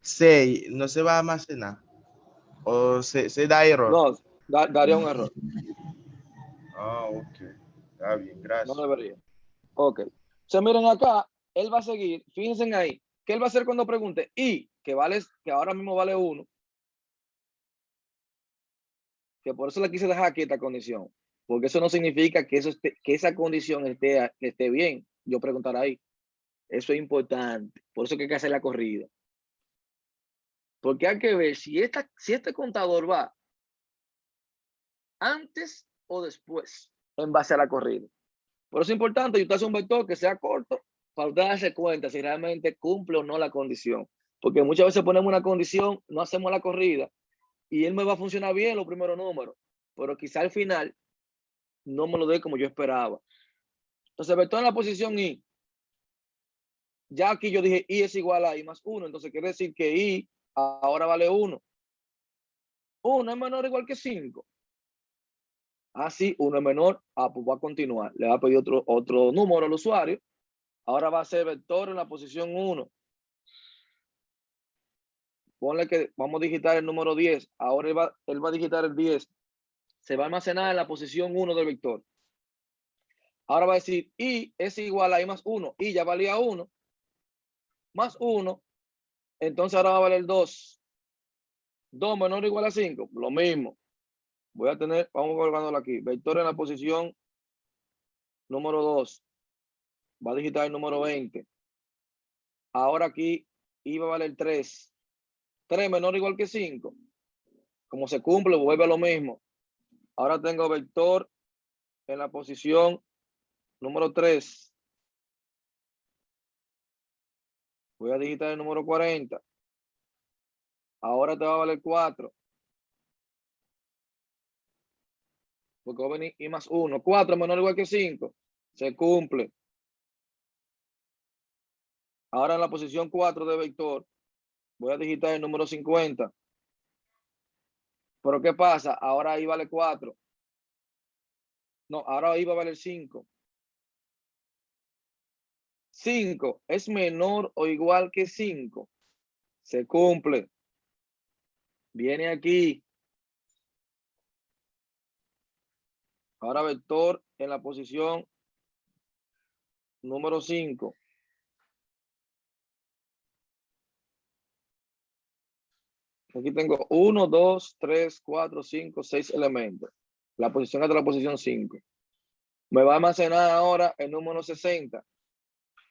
6, no se va a almacenar o se da error. No, daría un error. Ah, ok. Está bien, No gracias. debería. Ok. Se miren acá, él va a seguir, fíjense ahí, ¿qué él va a hacer cuando pregunte? Y que ahora mismo vale 1, que por eso le quise dejar aquí esta condición, porque eso no significa que, que esa condición esté bien, yo preguntar ahí. Eso es importante, por eso que hay que hacer la corrida. Porque hay que ver si este contador va antes o después en base a la corrida. Por eso es importante, y usted hace un vector que sea corto para usted darse cuenta si realmente cumple o no la condición. Porque muchas veces ponemos una condición, no hacemos la corrida y él me va a funcionar bien los primeros números, pero quizá al final no me lo dé como yo esperaba. Entonces, vector en la posición I, ya aquí yo dije I es igual a I más 1, entonces quiere decir que I ahora vale 1. 1 es menor o igual que 5. Así, 1 es menor, pues va a continuar. Le va a pedir otro número al usuario. Ahora va a ser vector en la posición 1. Ponle que vamos a digitar el número 10. Ahora él va a digitar el 10. Se va a almacenar en la posición 1 del vector. Ahora va a decir I es igual a I más 1. I ya valía 1. Más 1. Entonces ahora va a valer 2. 2 menor o igual a 5. Lo mismo. Voy a tener, vamos colgándolo aquí. Vector en la posición número 2. Va a digitar el número 20. Ahora aquí I va a valer 3. 3 menor o igual que 5. Como se cumple, vuelve a lo mismo. Ahora tengo vector en la posición número 3. Voy a digitar el número 40. Ahora te va a valer 4. Porque va a venir I más 1. 4 menor o igual que 5. Se cumple. Ahora en la posición 4 de vector Voy a digitar el número 50. Pero ¿qué pasa? Ahora ahí vale 4. No, ahora ahí va a valer 5. 5 es menor o igual que 5. Se cumple. Viene aquí. Ahora vector en la posición número 5. Aquí tengo 1, 2, 3, 4, 5, 6 elementos. La posición es de la posición 5. Me va a almacenar ahora el número 60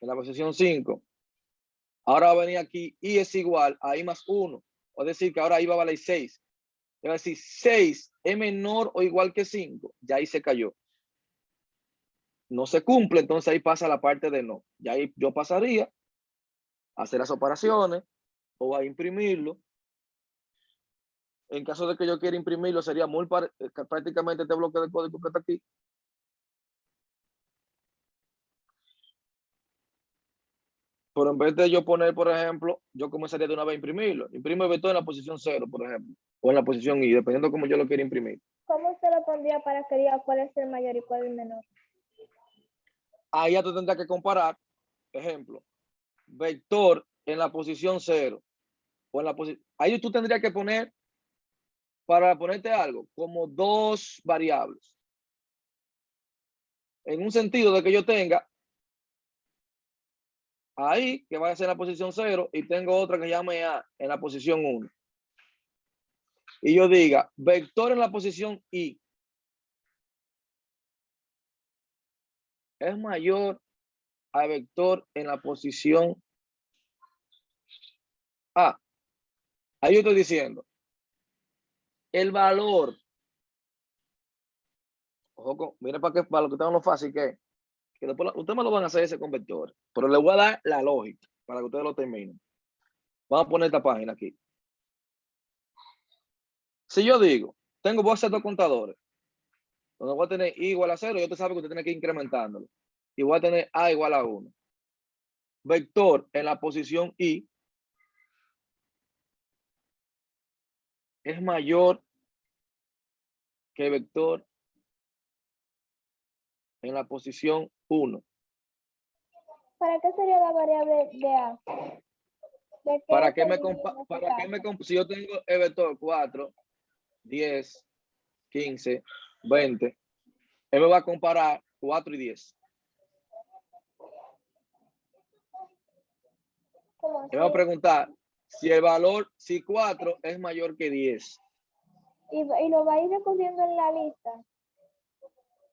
en la posición 5. Ahora va a venir aquí y es igual a i más 1. Es decir, que ahora i va a valer 6. Le va a decir 6 es menor o igual que 5. Ya ahí se cayó. No se cumple, entonces ahí pasa la parte de no. Ya ahí yo pasaría a hacer las operaciones o a imprimirlo. En caso de que yo quiera imprimirlo, sería muy prácticamente este bloque de código que está aquí. Pero en vez de yo poner, por ejemplo, yo comenzaría de una vez a imprimirlo. Imprime el vector en la posición 0, por ejemplo, o en la posición i, dependiendo de cómo yo lo quiera imprimir. ¿Cómo usted lo pondría para que diga cuál es el mayor y cuál es el menor? Ahí ya tú tendrás que comparar, ejemplo, vector en la posición 0, o en la posición. Ahí tú tendrías que poner, para ponerte algo, como 2 variables. En un sentido de que yo tenga ahí, que vaya a ser en la posición 0, y tengo otra que llame A en la posición 1. Y yo diga, vector en la posición I es mayor al vector en la posición A. Ahí yo estoy diciendo, el valor, ojo, mire para lo que tengan lo fácil que es, que después ustedes me lo van a hacer ese con vectores, pero le voy a dar la lógica para que ustedes lo terminen. Vamos a poner esta página aquí. Si yo digo, voy a hacer 2 contadores, donde voy a tener i igual a 0, y usted sabe que usted tiene que ir incrementándolo. Y voy a tener a igual a 1. Vector en la posición i es mayor que vector en la posición 1. ¿Para qué sería la variable de A? ¿De qué ¿Para es qué el me límite en este para qué caso? si yo tengo el vector 4, 10, 15, 20, él me va a comparar 4 y 10. ¿Cómo Él me va a así? preguntar si el valor, si 4 es mayor que 10. Y lo va a ir recogiendo en la lista.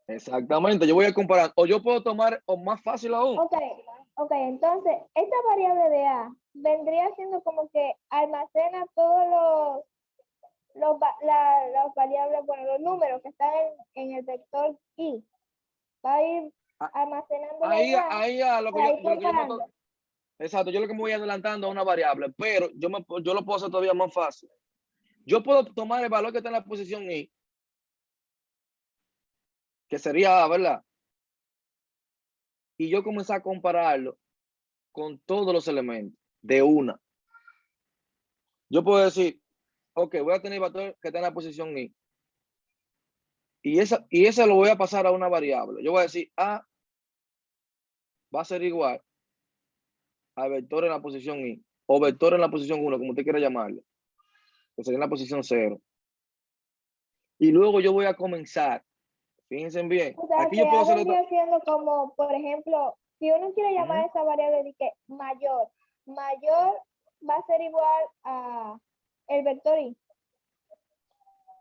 Exactamente, yo voy a comparar, o yo puedo tomar, o más fácil aún. Ok, entonces, esta variable de A vendría siendo como que almacena todos las variables, bueno, los números que están en el vector I. Va a ir Ah, almacenando Ahí, en A ahí a lo que para yo, ir de lo que yo me comparando. exacto, yo lo que me voy adelantando a una variable, pero yo lo puedo hacer todavía más fácil. Yo puedo tomar el valor que está en la posición i, que sería A, ¿verdad? Y yo comenzar a compararlo con todos los elementos de una. Yo puedo decir, ok, voy a tener el valor que está en la posición i. Y esa lo voy a pasar a una variable. Yo voy a decir A va a ser igual a vector en la posición i, o vector en la posición 1, como usted quiera llamarlo, que sería en la posición 0. Y luego yo voy a comenzar, fíjense bien, O sea, aquí que yo puedo A hacer otra. vendría siendo como, por ejemplo, si uno quiere llamar a esa variable de que mayor va a ser igual a el vector I.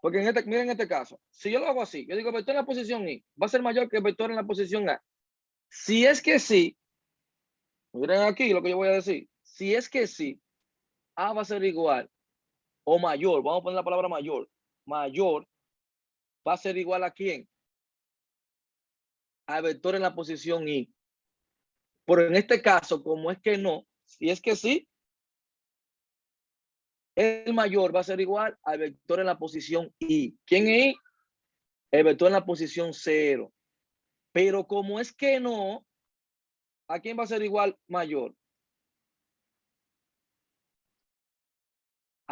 Porque miren este caso, si yo lo hago así, yo digo vector en la posición i, va a ser mayor que el vector en la posición a. Si es que sí, miren aquí lo que yo voy a decir, si es que sí, A va a ser igual o mayor, vamos a poner la palabra mayor, mayor va a ser igual a quién, al vector en la posición i. Pero en este caso, como es que no, si es que sí, el mayor va a ser igual al vector en la posición i. ¿Quién es i? El vector en la posición 0. Pero como es que no, ¿a quién va a ser igual mayor?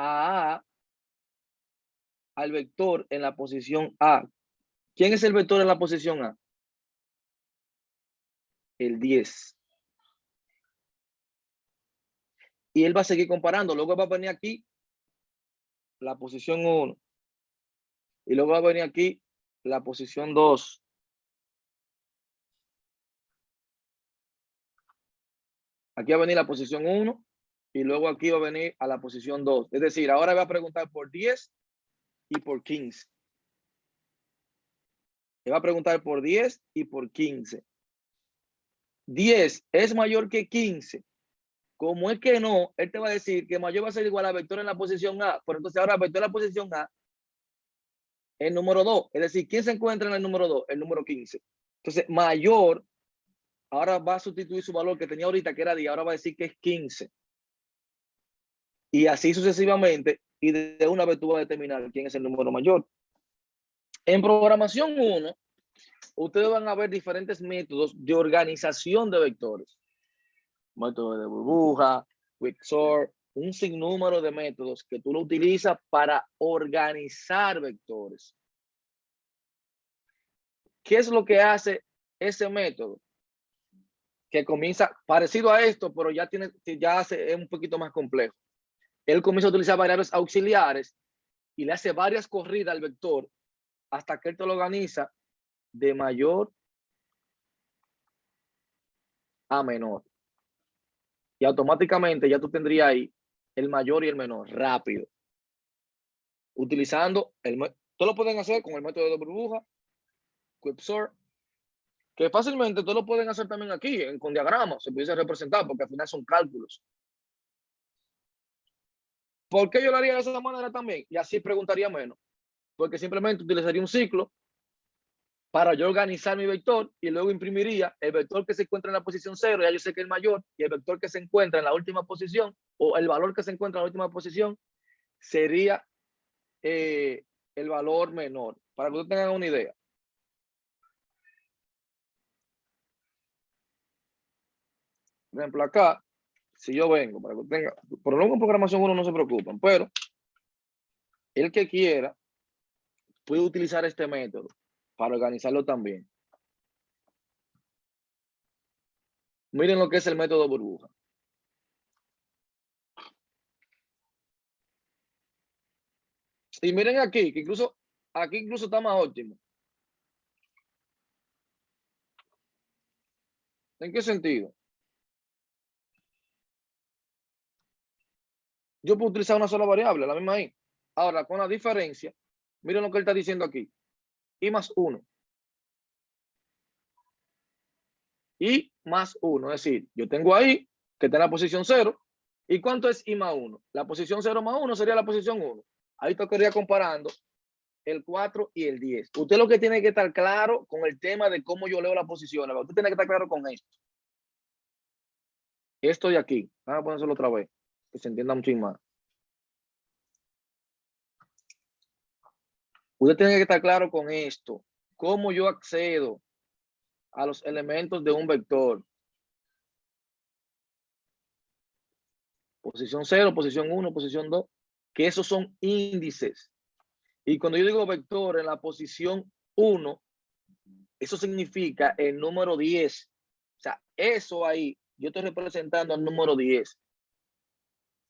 a A al vector en la posición A. ¿Quién es el vector en la posición A? El 10. Y él va a seguir comparando. Luego va a venir aquí la posición 1. Y luego va a venir aquí la posición 2. Aquí va a venir la posición 1 y luego aquí va a venir a la posición 2. Es decir, ahora va a preguntar por 10 y por 15. Le va a preguntar por 10 y por 15. 10 es mayor que 15. Como es que no, él te va a decir que mayor va a ser igual a vector en la posición A. Pero entonces ahora vector en la posición A, el número 2. Es decir, ¿quién se encuentra en el número 2? El número 15. Entonces, mayor, ahora va a sustituir su valor que tenía ahorita, que era 10. Ahora va a decir que es 15. Y así sucesivamente. Y de una vez tú vas a determinar quién es el número mayor. En programación 1, ustedes van a ver diferentes métodos de organización de vectores. Método de burbuja, Quicksort, un sinnúmero de métodos que tú lo utilizas para organizar vectores. ¿Qué es lo que hace ese método? Que comienza parecido a esto, pero ya es un poquito más complejo. Él comienza a utilizar variables auxiliares y le hace varias corridas al vector hasta que él te lo organiza de mayor a menor. Y automáticamente ya tú tendrías ahí el mayor y el menor rápido. Utilizando todo lo pueden hacer con el método de burbuja, Quicksort, que fácilmente todo lo pueden hacer también aquí con diagramas, se pudiese representar porque al final son cálculos. ¿Por qué yo lo haría de esa manera también? Y así preguntaría menos. Porque simplemente utilizaría un ciclo para yo organizar mi vector y luego imprimiría el vector que se encuentra en la posición 0, ya yo sé que es el mayor, y el vector que se encuentra en la última posición, o el valor que se encuentra en la última posición, sería el valor menor. Para que ustedes tengan una idea. Por ejemplo, acá, si yo vengo, para que tenga, por lo menos en programación 1 no se preocupan, pero el que quiera puede utilizar este método para organizarlo también. Miren lo que es el método burbuja. Y miren aquí, que aquí incluso está más óptimo. ¿En qué sentido? Yo puedo utilizar una sola variable, la misma i. Ahora, con la diferencia, miren lo que él está diciendo aquí. I más 1. I más 1. Es decir, yo tengo ahí que está en la posición 0. ¿Y cuánto es I más 1? La posición 0 más 1 sería la posición 1. Ahí tocaría comparando el 4 y el 10. Usted lo que tiene que estar claro con el tema de cómo yo leo la posición. Usted tiene que estar claro con esto. Esto de aquí. Vamos a ponérselo otra vez, que se entienda mucho más. Usted tiene que estar claro con esto. Cómo yo accedo a los elementos de un vector. Posición 0, posición 1, posición 2. Que esos son índices. Y cuando yo digo vector en la posición 1, eso significa el número 10. O sea, eso ahí, yo estoy representando al número 10.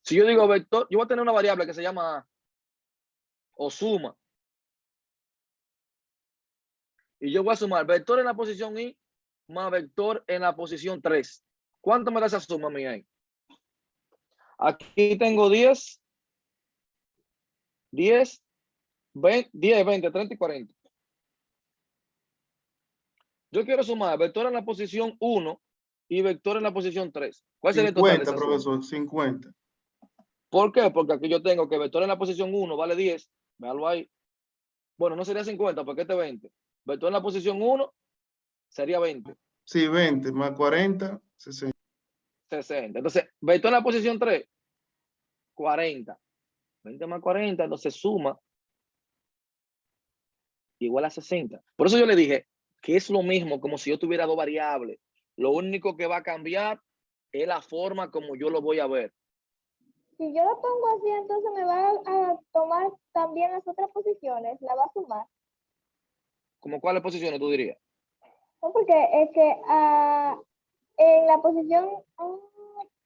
Si yo digo vector, yo voy a tener una variable que se llama o suma. Y yo voy a sumar vector en la posición i más vector en la posición 3. ¿Cuánto me da esa suma mía ahí? Aquí tengo 10, 10, 20, 30 y 40. Yo quiero sumar vector en la posición 1 y vector en la posición 3. ¿Cuál sería el total de 50, esa profesor, suma? 50. ¿Por qué? Porque aquí yo tengo que vector en la posición 1 vale 10. Véalo ahí. Bueno, no sería 50 porque este es 20. Vector en la posición 1 sería 20. Sí, 20 más 40, 60. 60. Entonces, vector en la posición 3, 40. 20 más 40, entonces suma igual a 60. Por eso yo le dije que es lo mismo como si yo tuviera dos variables. Lo único que va a cambiar es la forma como yo lo voy a ver. Si yo lo pongo así, entonces me va a tomar también las otras posiciones, la va a sumar. ¿Cómo cuáles posiciones tú dirías? No, porque es que en la posición,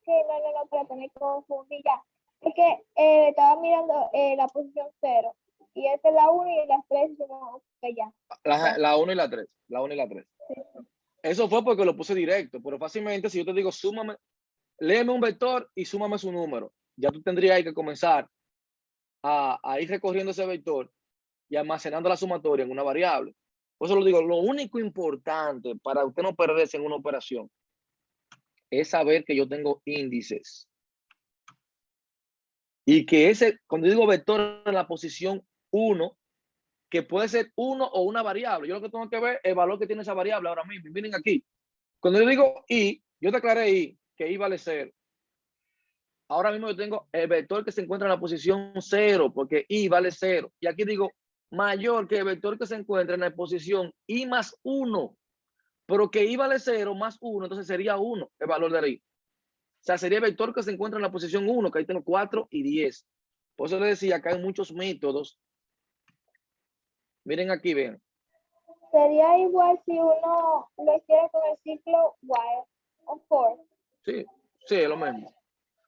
que no, espérate, me confundí ya. Es que estaba mirando la posición 0 y esta es la 1 y las 3 y como, ok, ya. La 1 y la 3. La 1 y la 3. Eso fue porque lo puse directo, pero fácilmente si yo te digo súmame, léeme un vector y súmame su número, ya tú tendrías que comenzar a ir recorriendo ese vector y almacenando la sumatoria en una variable. Por eso lo digo, lo único importante para usted no perderse en una operación es saber que yo tengo índices. Y que ese, cuando digo vector en la posición 1, que puede ser 1 o una variable. Yo lo que tengo que ver es el valor que tiene esa variable ahora mismo. Miren aquí. Cuando yo digo i, yo declaré i, que i vale 0. Ahora mismo yo tengo el vector que se encuentra en la posición 0, porque i vale 0. Y aquí digo mayor que el vector que se encuentra en la posición i más 1. Pero que i vale 0 más 1, entonces sería 1 el valor de i. O sea, sería el vector que se encuentra en la posición 1, que ahí tengo 4 y 10. Por eso le decía que hay muchos métodos. Miren aquí, ven. Sería igual si uno lo hiciera con el ciclo while o for. Sí, sí, es lo mismo.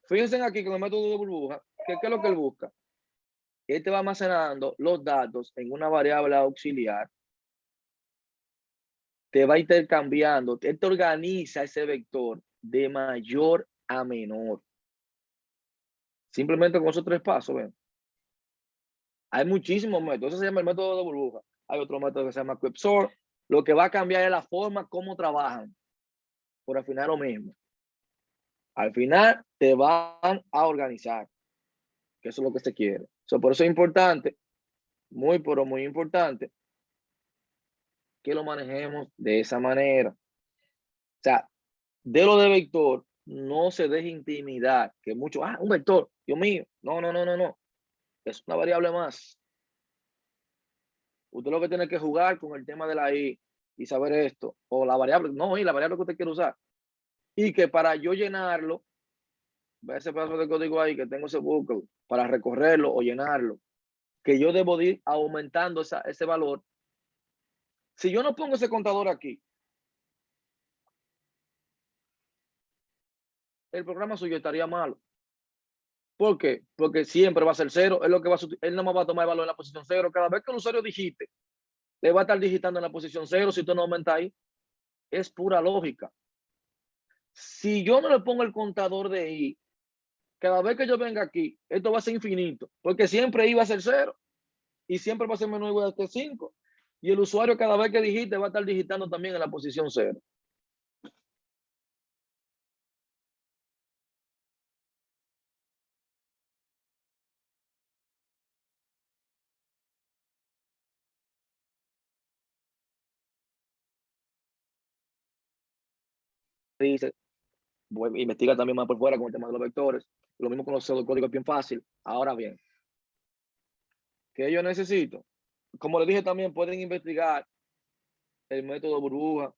Fíjense aquí con el método de burbuja, ¿qué es lo que él busca? Él te va almacenando los datos en una variable auxiliar, te va intercambiando, él te organiza ese vector de mayor a menor. Simplemente con esos 3 pasos, ven. Hay muchísimos métodos, eso se llama el método de burbuja. Hay otro método que se llama QuickSort. Lo que va a cambiar es la forma como trabajan, por al final lo mismo. Al final te van a organizar, que eso es lo que se quiere. Por eso es importante, muy, pero muy importante, que lo manejemos de esa manera. O sea, de lo de vector, no se deje intimidar, que mucho, un vector, Dios mío, no. Es una variable más. Usted lo que tiene que jugar con el tema de la i y saber esto, o la variable, no, y la variable que usted quiere usar. Y que para yo llenarlo, ve ese pedazo de código ahí que tengo ese bucle, para recorrerlo o llenarlo, que yo debo de ir aumentando ese valor. Si yo no pongo ese contador aquí, el programa suyo estaría malo. ¿Por qué? Porque siempre va a ser 0. Es lo que él no me va a tomar el valor en la posición 0. Cada vez que el usuario digite, le va a estar digitando en la posición 0. Si usted no aumenta ahí, es pura lógica. Si yo no le pongo el contador de i, cada vez que yo venga aquí, esto va a ser infinito, porque siempre i va a ser 0 y siempre va a ser menos igual que 5. Y el usuario cada vez que digite va a estar digitando también en la posición 0. Dice, investiga también más por fuera con el tema de los vectores. Lo mismo con los pseudocódigos, es bien fácil. Ahora bien, ¿qué yo necesito? Como les dije también, pueden investigar el método burbuja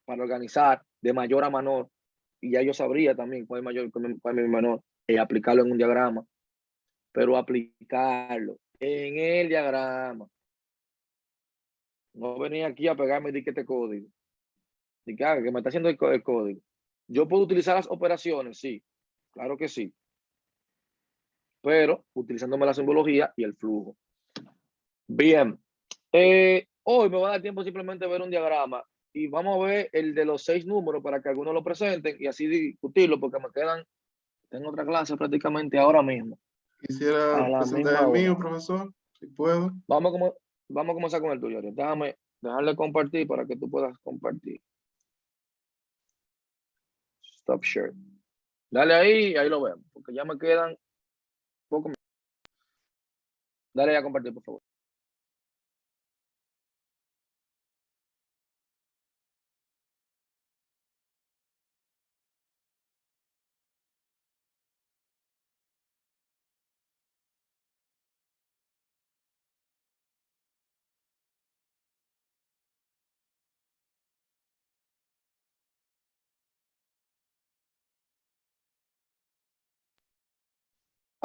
para organizar de mayor a menor. Y ya yo sabría también cuál es mayor, cuál es menor, y aplicarlo en un diagrama. Pero aplicarlo en el diagrama. No venía aquí a pegarme de que este código. De que me está haciendo el código. Yo puedo utilizar las operaciones, sí. Claro que sí. Pero utilizándome la simbología y el flujo. Bien. Hoy me va a dar tiempo simplemente ver un diagrama y vamos a ver el de los 6 números para que algunos lo presenten y así discutirlo porque me quedan, tengo otra clase prácticamente ahora mismo, Quisiera a la presentar misma el hora. mío, profesor, si puedo. Vamos a comenzar con el tuyo. Déjame dejarle compartir para que tú puedas compartir. Stop share. Dale ahí y ahí lo vemos, porque ya me quedan poco. Dale a compartir, por favor.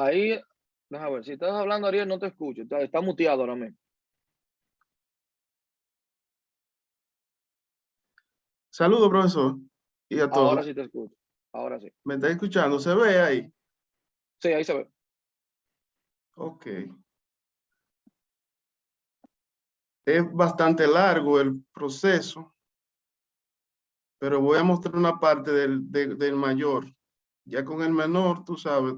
Ahí, déjame ver, si estás hablando, Ariel, no te escucho. Está muteado ahora mismo. Saludos, profesor, y a todos. Ahora sí te escucho. Ahora sí. ¿Me está escuchando? ¿Se ve ahí? Sí, ahí se ve. Ok. Es bastante largo el proceso, pero voy a mostrar una parte del mayor. Ya con el menor, tú sabes,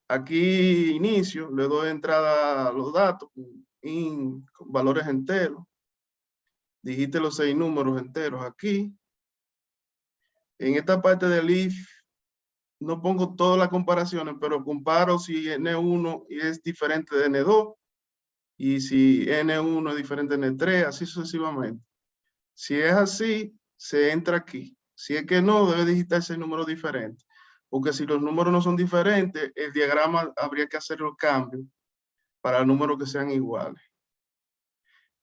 aquí inicio, le doy entrada a los datos con valores enteros. Digite los 6 números enteros aquí. En esta parte del if, no pongo todas las comparaciones, pero comparo si N1 es diferente de N2 y si N1 es diferente de N3, así sucesivamente. Si es así, se entra aquí. Si es que no, debe digitarse el número diferente. Porque si los números no son diferentes, el diagrama habría que hacer los cambios para números que sean iguales.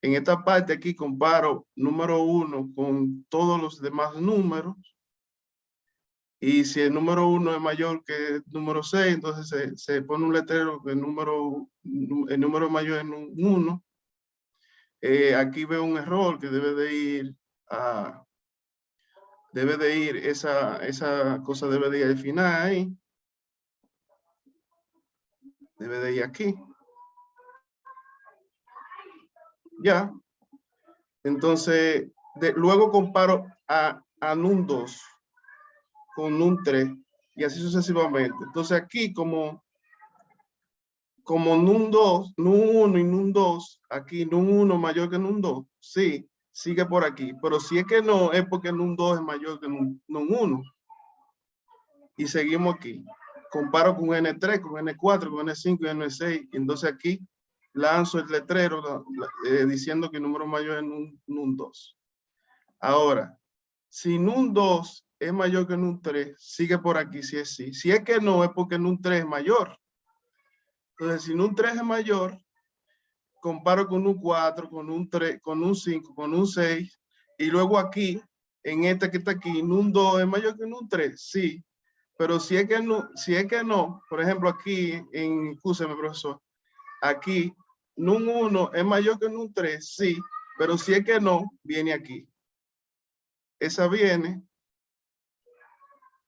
En esta parte aquí comparo número 1 con todos los demás números. Y si el número 1 es mayor que el número 6, entonces se pone un letrero que el número mayor es un 1. Aquí veo un error que debe de ir a... esa cosa debe de ir al final ahí. Debe de ir aquí. Ya. Entonces, luego comparo a NUM2 con NUM3 y así sucesivamente. Entonces aquí como NUM2, NUM1 y NUM2, aquí NUM1 mayor que NUM2, sí, sigue por aquí. Pero si es que no, es porque NUM2 es mayor que NUM1. Y seguimos aquí. Comparo con N3, con N4, con N5 y N6. Y entonces aquí lanzo el letrero diciendo que el número mayor es NUM2. Ahora, si NUM2 es mayor que NUM3, sigue por aquí si es sí. Si es que no, es porque NUM3 es mayor. Entonces, si NUM3 es mayor, comparo con NUM4, con NUM3, con NUM5, con NUM6. Y luego aquí, en este que está aquí, NUM2 es mayor que NUM3, sí. Pero si es que no, por ejemplo, aquí excúseme, profesor, aquí, NUM1 es mayor que NUM3, sí, pero si es que no, viene aquí. Esa viene,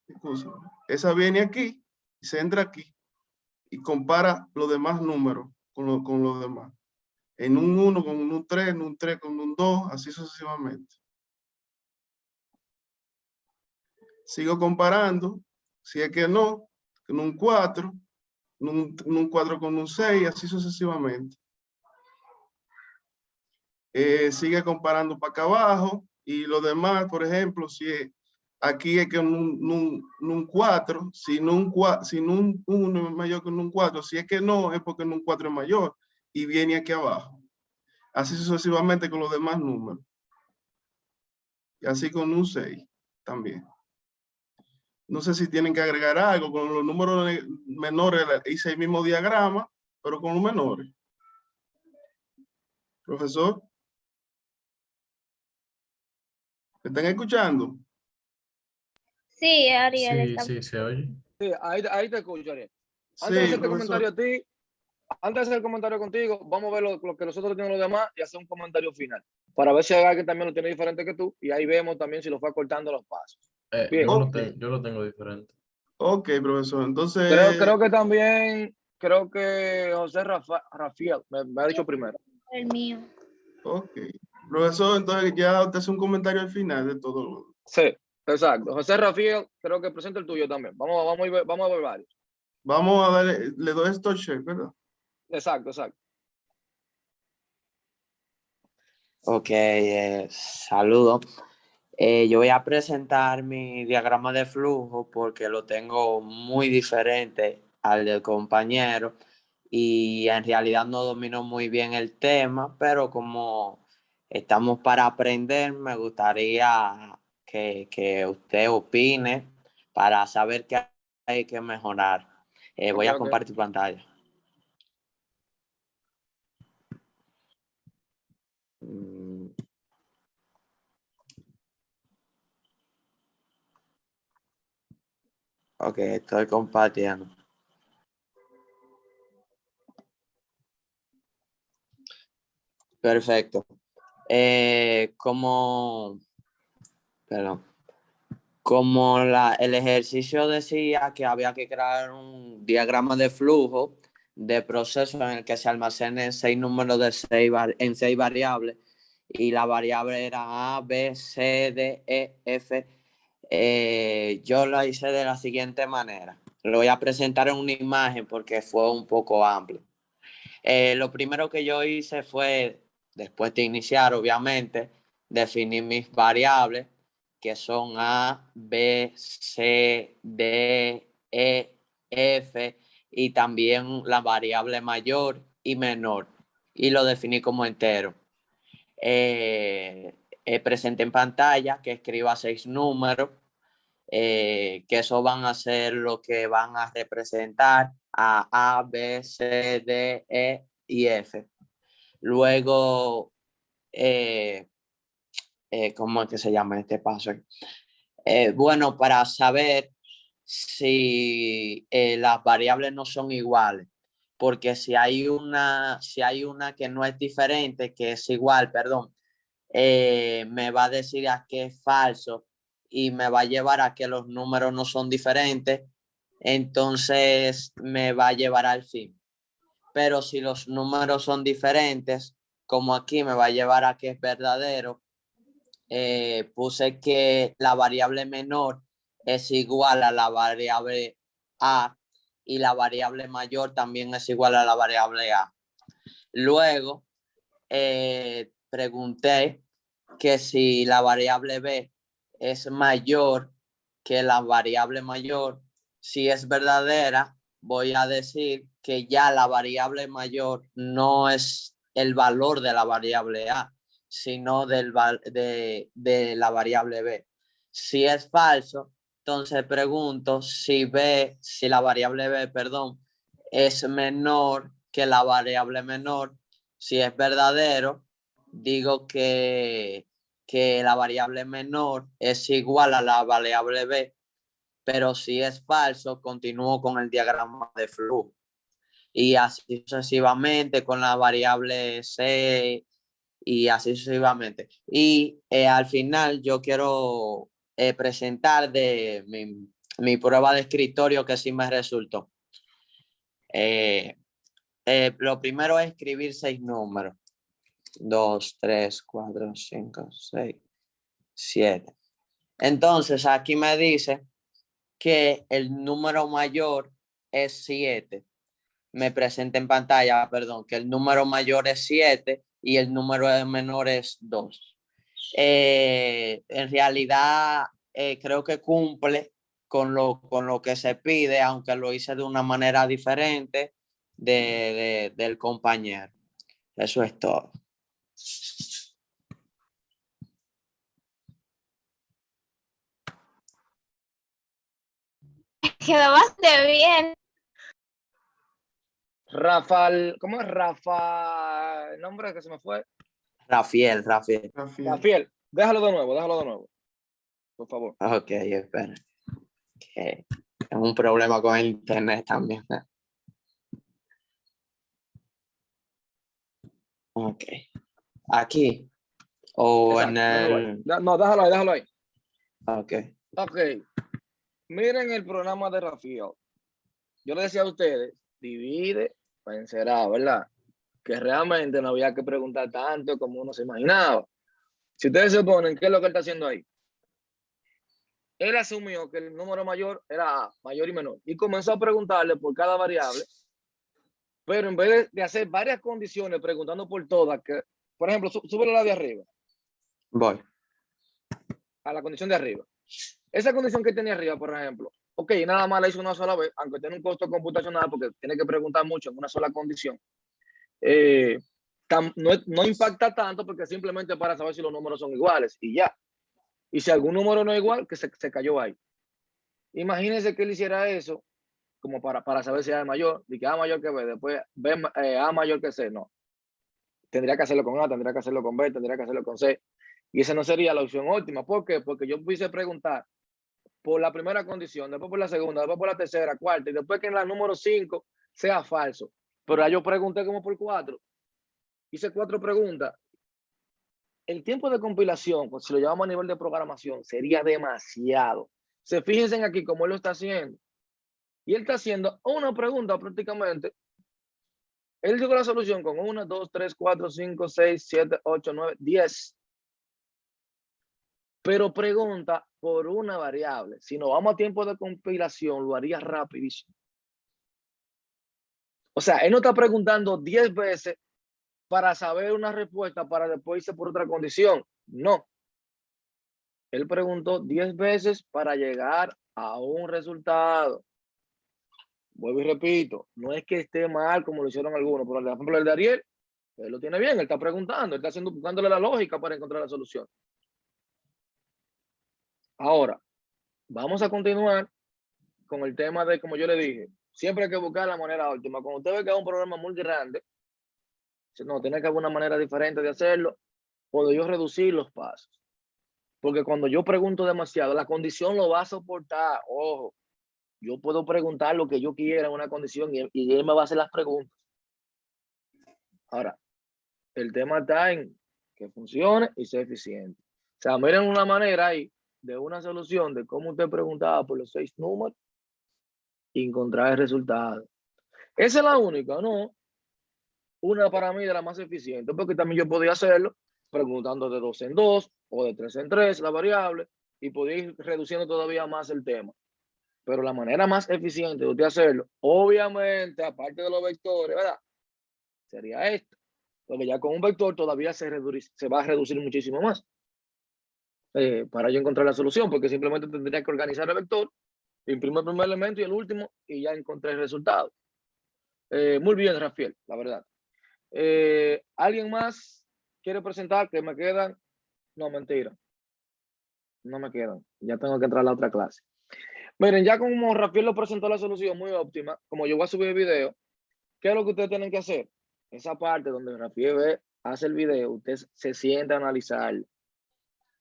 excúseme, esa viene aquí, se entra aquí y compara los demás números con los demás. En un 1 con un 3, en un 3 con un 2, así sucesivamente. Sigo comparando, si es que no, con un 4, un 4 con un 6, así sucesivamente. Sigue comparando para acá abajo y lo demás, por ejemplo, si aquí es que un 4, si un 1 es mayor que un 4, si es que no, es porque un 4 es mayor y viene aquí abajo. Así sucesivamente con los demás números. Y así con un 6 también. No sé si tienen que agregar algo con los números menores, hice el mismo diagrama, pero con los menores. Profesor, ¿me están escuchando? Sí, Ariel, Sí, está. sí, se oye. Sí, ahí te escucho, Ariel. Antes de Sí, hacerte profesor. comentario a ti, antes de hacer el comentario contigo, vamos a ver lo que nosotros tenemos los demás y hacer un comentario final. Para ver si hay alguien también lo tiene diferente que tú. Y ahí vemos también si lo fue cortando los pasos. Bien. Ok, Yo lo tengo diferente. ok, profesor. Entonces, Creo que también, creo que José Rafael me ha dicho primero. El mío. ok. Profesor, entonces ya usted hace un comentario al final de todo. Sí, exacto. José Rafael, creo que presenta el tuyo también. Vamos a ver varios. Vamos a darle, le doy esto check, ¿verdad? Exacto, exacto. Ok, saludo. Yo voy a presentar mi diagrama de flujo porque lo tengo muy diferente al del compañero y en realidad no domino muy bien el tema, pero como estamos para aprender, me gustaría que usted opine para saber qué hay que mejorar. Ok, Voy a ok. compartir pantalla. Mm, Ok, estoy compartiendo. Perfecto. Como, perdón, como el ejercicio decía que había que crear un diagrama de flujo de proceso en el que se almacenen 6 números de en 6 variables y la variable era A, B, C, D, E, F. Yo lo hice de la siguiente manera. Lo voy a presentar en una imagen porque fue un poco amplio. Lo primero que yo hice fue, después de iniciar, obviamente, definir mis variables, que son A, B, C, D, E, F, y también la variable mayor y menor, y lo definí como entero. Presenté en pantalla que escriba 6 números, que eso van a ser lo que van a representar a B, C, D, E y F. Luego, ¿cómo es que se llama este paso? Bueno, para saber si las variables no son iguales, porque si hay una que no es diferente, que es igual, perdón, me va a decir a que es falso y me va a llevar a que los números no son diferentes, entonces me va a llevar al fin. Pero si los números son diferentes, como aquí me va a llevar a que es verdadero, puse que la variable menor es igual a la variable A y la variable mayor también es igual a la variable A. Luego, pregunté que si la variable B es mayor que la variable mayor, si es verdadera, voy a decir que ya la variable mayor no es el valor de la variable A, sino de la variable B. Si es falso, entonces pregunto si la variable B, perdón, es menor que la variable menor. Si es verdadero, digo que la variable menor es igual a la variable B, pero si es falso, continúo con el diagrama de flujo. Y así sucesivamente con la variable C y así sucesivamente. Y al final yo quiero presentar de mi prueba de escritorio que sí me resultó. Lo primero es escribir 6 números. 2, 3, 4, 5, 6, 7. Entonces aquí me dice que el número mayor es 7. Me presenta en pantalla, perdón, que el número mayor es 7 y el número menor es 2. En realidad, creo que cumple con lo que se pide, aunque lo hice de una manera diferente del compañero. Eso es todo. Quedó bastante bien. Rafael, ¿cómo es Rafa? El nombre que se me fue. Rafael. Rafael, déjalo de nuevo. Por favor. Ok, espera. Okay. Tengo un problema con el internet también. Ok. Aquí. O Exacto, en el... no, déjalo ahí. Ok. Ok. Miren el programa de Rafael. Yo le decía a ustedes, divide, vencerá, ¿verdad? Que realmente no había que preguntar tanto como uno se imaginaba. Si ustedes se ponen, ¿qué es lo que él está haciendo ahí? Él asumió que el número mayor era A, mayor y menor, y comenzó a preguntarle por cada variable, pero en vez de hacer varias condiciones preguntando por todas, que, por ejemplo, súbele la de arriba. Voy. A la condición de arriba. Esa condición que tenía arriba, por ejemplo, ok, nada más la hizo una sola vez, aunque tiene un costo computacional porque tiene que preguntar mucho en una sola condición. No impacta tanto porque simplemente para saber si los números son iguales y ya. Y si algún número no es igual, que se cayó ahí. Imagínense que él hiciera eso como para saber si A es mayor, y que A mayor que B, después B, A mayor que C, no. Tendría que hacerlo con A, tendría que hacerlo con B, tendría que hacerlo con C. Y esa no sería la opción óptima. ¿Por qué? Porque yo pudiese preguntar por la primera condición, después por la segunda, después por la tercera, cuarta, y después que en la número 5 sea falso. Pero ya yo pregunté como por 4. hice 4 preguntas. El tiempo de compilación, pues, si lo llevamos a nivel de programación, sería demasiado. Fíjense aquí cómo él lo está haciendo. Y él está haciendo una pregunta prácticamente. Él llegó a la solución con 1, 2, 3, 4, 5, 6, 7, 8, 9, 10. Pero pregunta por una variable. Si nos vamos a tiempo de compilación, lo haría rapidísimo. O sea, él no está preguntando 10 veces para saber una respuesta para después irse por otra condición. No. Él preguntó 10 veces para llegar a un resultado. Vuelvo y repito, no es que esté mal como lo hicieron algunos, pero por ejemplo el de Ariel, él lo tiene bien, él está preguntando, él está buscándole la lógica para encontrar la solución. Ahora, vamos a continuar con el tema de, como yo le dije, siempre hay que buscar la manera óptima. Cuando usted ve que es un problema muy grande, no, tiene que haber una manera diferente de hacerlo, puedo yo reducir los pasos. Porque cuando yo pregunto demasiado, la condición lo va a soportar. Ojo, yo puedo preguntar lo que yo quiera en una condición y él me va a hacer las preguntas. Ahora, el tema está en que funcione y sea eficiente. O sea, miren una manera ahí de una solución de cómo usted preguntaba por los 6 números y encontrar el resultado. Esa es la única, ¿no? Una para mí de la más eficiente, porque también yo podía hacerlo preguntando de 2 en 2 o de 3 en 3 la variable y podía ir reduciendo todavía más el tema. Pero la manera más eficiente de usted hacerlo, obviamente, aparte de los vectores, ¿verdad? Sería esta. Porque ya con un vector todavía se va a reducir muchísimo más. Para yo encontrar la solución, porque simplemente tendría que organizar el vector, imprimir el primer elemento y el último, y ya encontré el resultado. Muy bien, Rafael, la verdad. ¿Alguien más quiere presentar? Que me quedan. No, mentira. No me quedan. Ya tengo que entrar a la otra clase. Miren, ya como Rafael lo presentó la solución muy óptima, como yo voy a subir el video, ¿qué es lo que ustedes tienen que hacer? Esa parte donde Rafael hace el video, usted se sienta a analizarlo.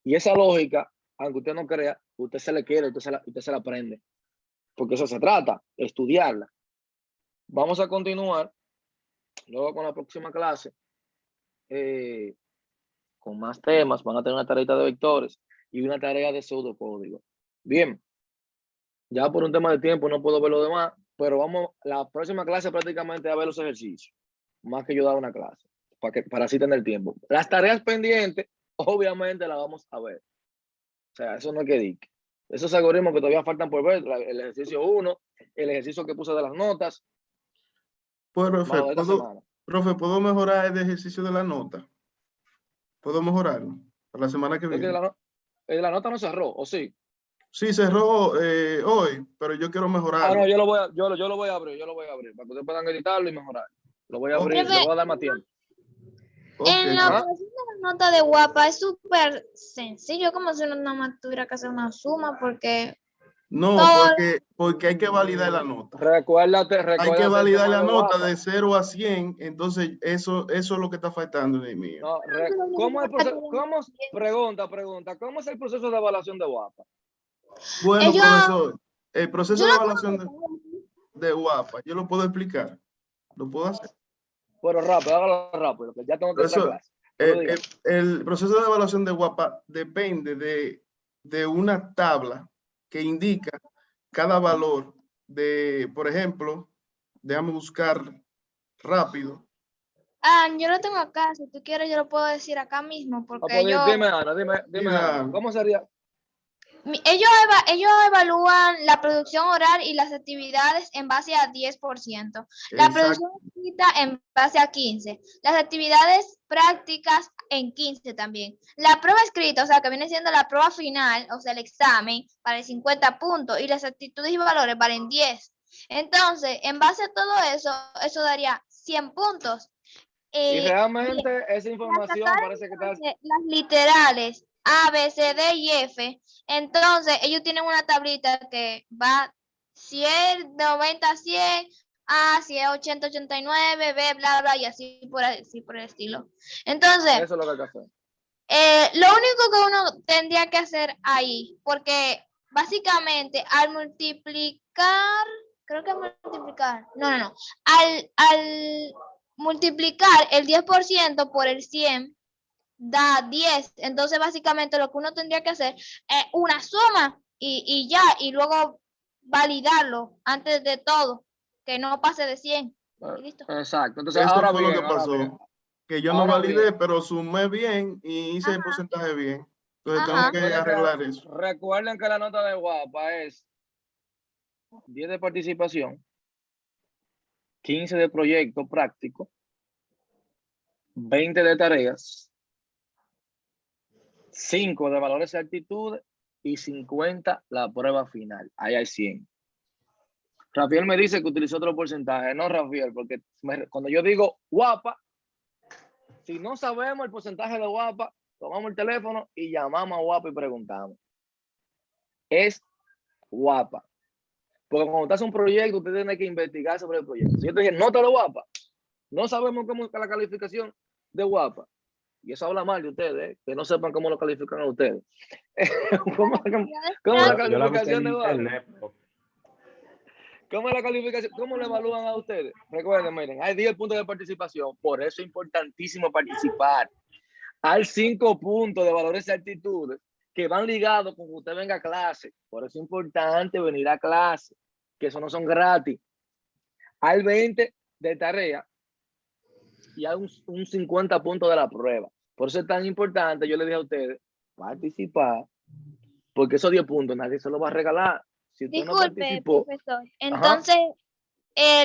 Y esa lógica, aunque usted no crea, usted se le quiere, usted se la aprende. Porque eso se trata, estudiarla. Vamos a continuar luego con la próxima clase. Con más temas, van a tener una tarea de vectores y una tarea de pseudocódigo. Bien, ya por un tema de tiempo no puedo ver lo demás, pero vamos, la próxima clase prácticamente a ver los ejercicios, más que yo dar una clase, para así tener tiempo. Las tareas pendientes, obviamente las vamos a ver. O sea, eso no hay que decir. Esos algoritmos que todavía faltan por ver, el ejercicio 1, el ejercicio que puse de las notas. Profe, ¿puedo mejorar el ejercicio de la nota? ¿Puedo mejorarlo para la semana que viene? La nota no cerró, ¿o sí? Sí, cerró hoy, pero yo quiero mejorarlo. No, yo lo voy a abrir, para que ustedes puedan editarlo y mejorar. Lo voy a abrir, le voy a dar más tiempo. En la operación de la nota de guapa es súper sencillo, como si uno nada más tuviera que hacer una suma, porque... No, porque hay que validar la nota. Recuérdate hay que validar la nota de 0 a 100, entonces eso es lo que está faltando de mí. No, ¿cómo es el proceso? Pregunta, ¿cómo es el proceso de evaluación de guapa? Bueno, profesor, el proceso de evaluación de guapa, yo lo puedo explicar, lo puedo hacer. Pero rápido, hágalo rápido, que ya tengo que entrar a clase. El proceso de evaluación de guapa depende de una tabla que indica cada valor de, por ejemplo, déjame buscar rápido. Yo lo tengo acá, si tú quieres yo lo puedo decir acá mismo, porque Dime, Ana, ¿cómo sería? Ellos evalúan la producción oral y las actividades en base a 10%, la producción escrita en base a 15%, las actividades prácticas en 15% también. La prueba escrita, o sea, que viene siendo la prueba final, o sea, el examen, vale 50 puntos y las actitudes y valores valen 10. Entonces, en base a todo eso daría 100 puntos. Y realmente esa información parece que está... Las literales A, B, C, D y F. Entonces, ellos tienen una tablita que va 100, 90, 100, A, 100, 80, 89, B, bla, bla, y así por el estilo. Entonces, eso es lo que hay que hacer. Lo único que uno tendría que hacer ahí, porque básicamente al multiplicar, creo que multiplicar, no, al multiplicar el 10% por el 100 da 10. Entonces, básicamente, lo que uno tendría que hacer es una suma y ya, y luego validarlo antes de todo, que no pase de 100. Y listo. Exacto. Entonces, Esto ahora fue bien, lo que ahora pasó. bien. Que yo no Ahora validé, bien. pero sumé bien y hice el Ajá. porcentaje bien. Entonces Ajá. tengo que arreglar eso. Recuerden que la nota de guapa es 10 de participación, 15 de proyecto práctico, 20 de tareas, 5 de valores y actitudes y 50 la prueba final. Ahí hay 100. Rafael me dice que utilizó otro porcentaje. No, Rafael, porque cuando yo digo guapa, si no sabemos el porcentaje de guapa, tomamos el teléfono y llamamos a guapa y preguntamos. Es guapa. Porque cuando usted hace un proyecto, usted tiene que investigar sobre el proyecto. Si yo te dije, nota de guapa, no sabemos cómo es la calificación de guapa. Y eso habla mal de ustedes, ¿eh? Que no sepan cómo lo califican a ustedes. ¿Cómo la calificación de guapa? ¿Cómo es la calificación? ¿Cómo lo evalúan a ustedes? Recuerden, miren, hay 10 puntos de participación. Por eso es importantísimo participar. Hay 5 puntos de valores y actitudes que van ligados con que usted venga a clase. Por eso es importante venir a clase, que eso no son gratis. Hay 20 de tarea y hay un 50 puntos de la prueba. Por eso es tan importante, yo le dije a ustedes, participar, porque esos 10 puntos nadie se los va a regalar. Si usted no Disculpe, participó, profesor. Entonces,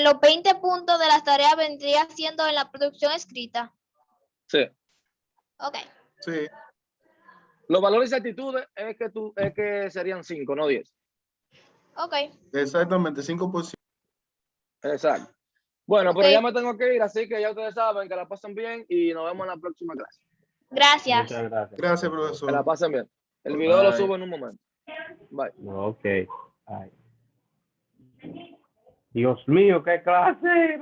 los 20 puntos de las tareas vendría siendo en la producción escrita. sí. Ok. Sí. Los valores y actitudes es que serían 5, no 10. Ok. Exactamente, 5%. Exacto. Bueno, Ok. pero ya me tengo que ir, así que ya ustedes saben que la pasen bien y nos vemos en la próxima clase. Gracias. Muchas gracias. Gracias, Que la profesor. pasen bien. El video lo Bye. subo en un momento. Bye. Ok. Ay. Dios mío, qué clase.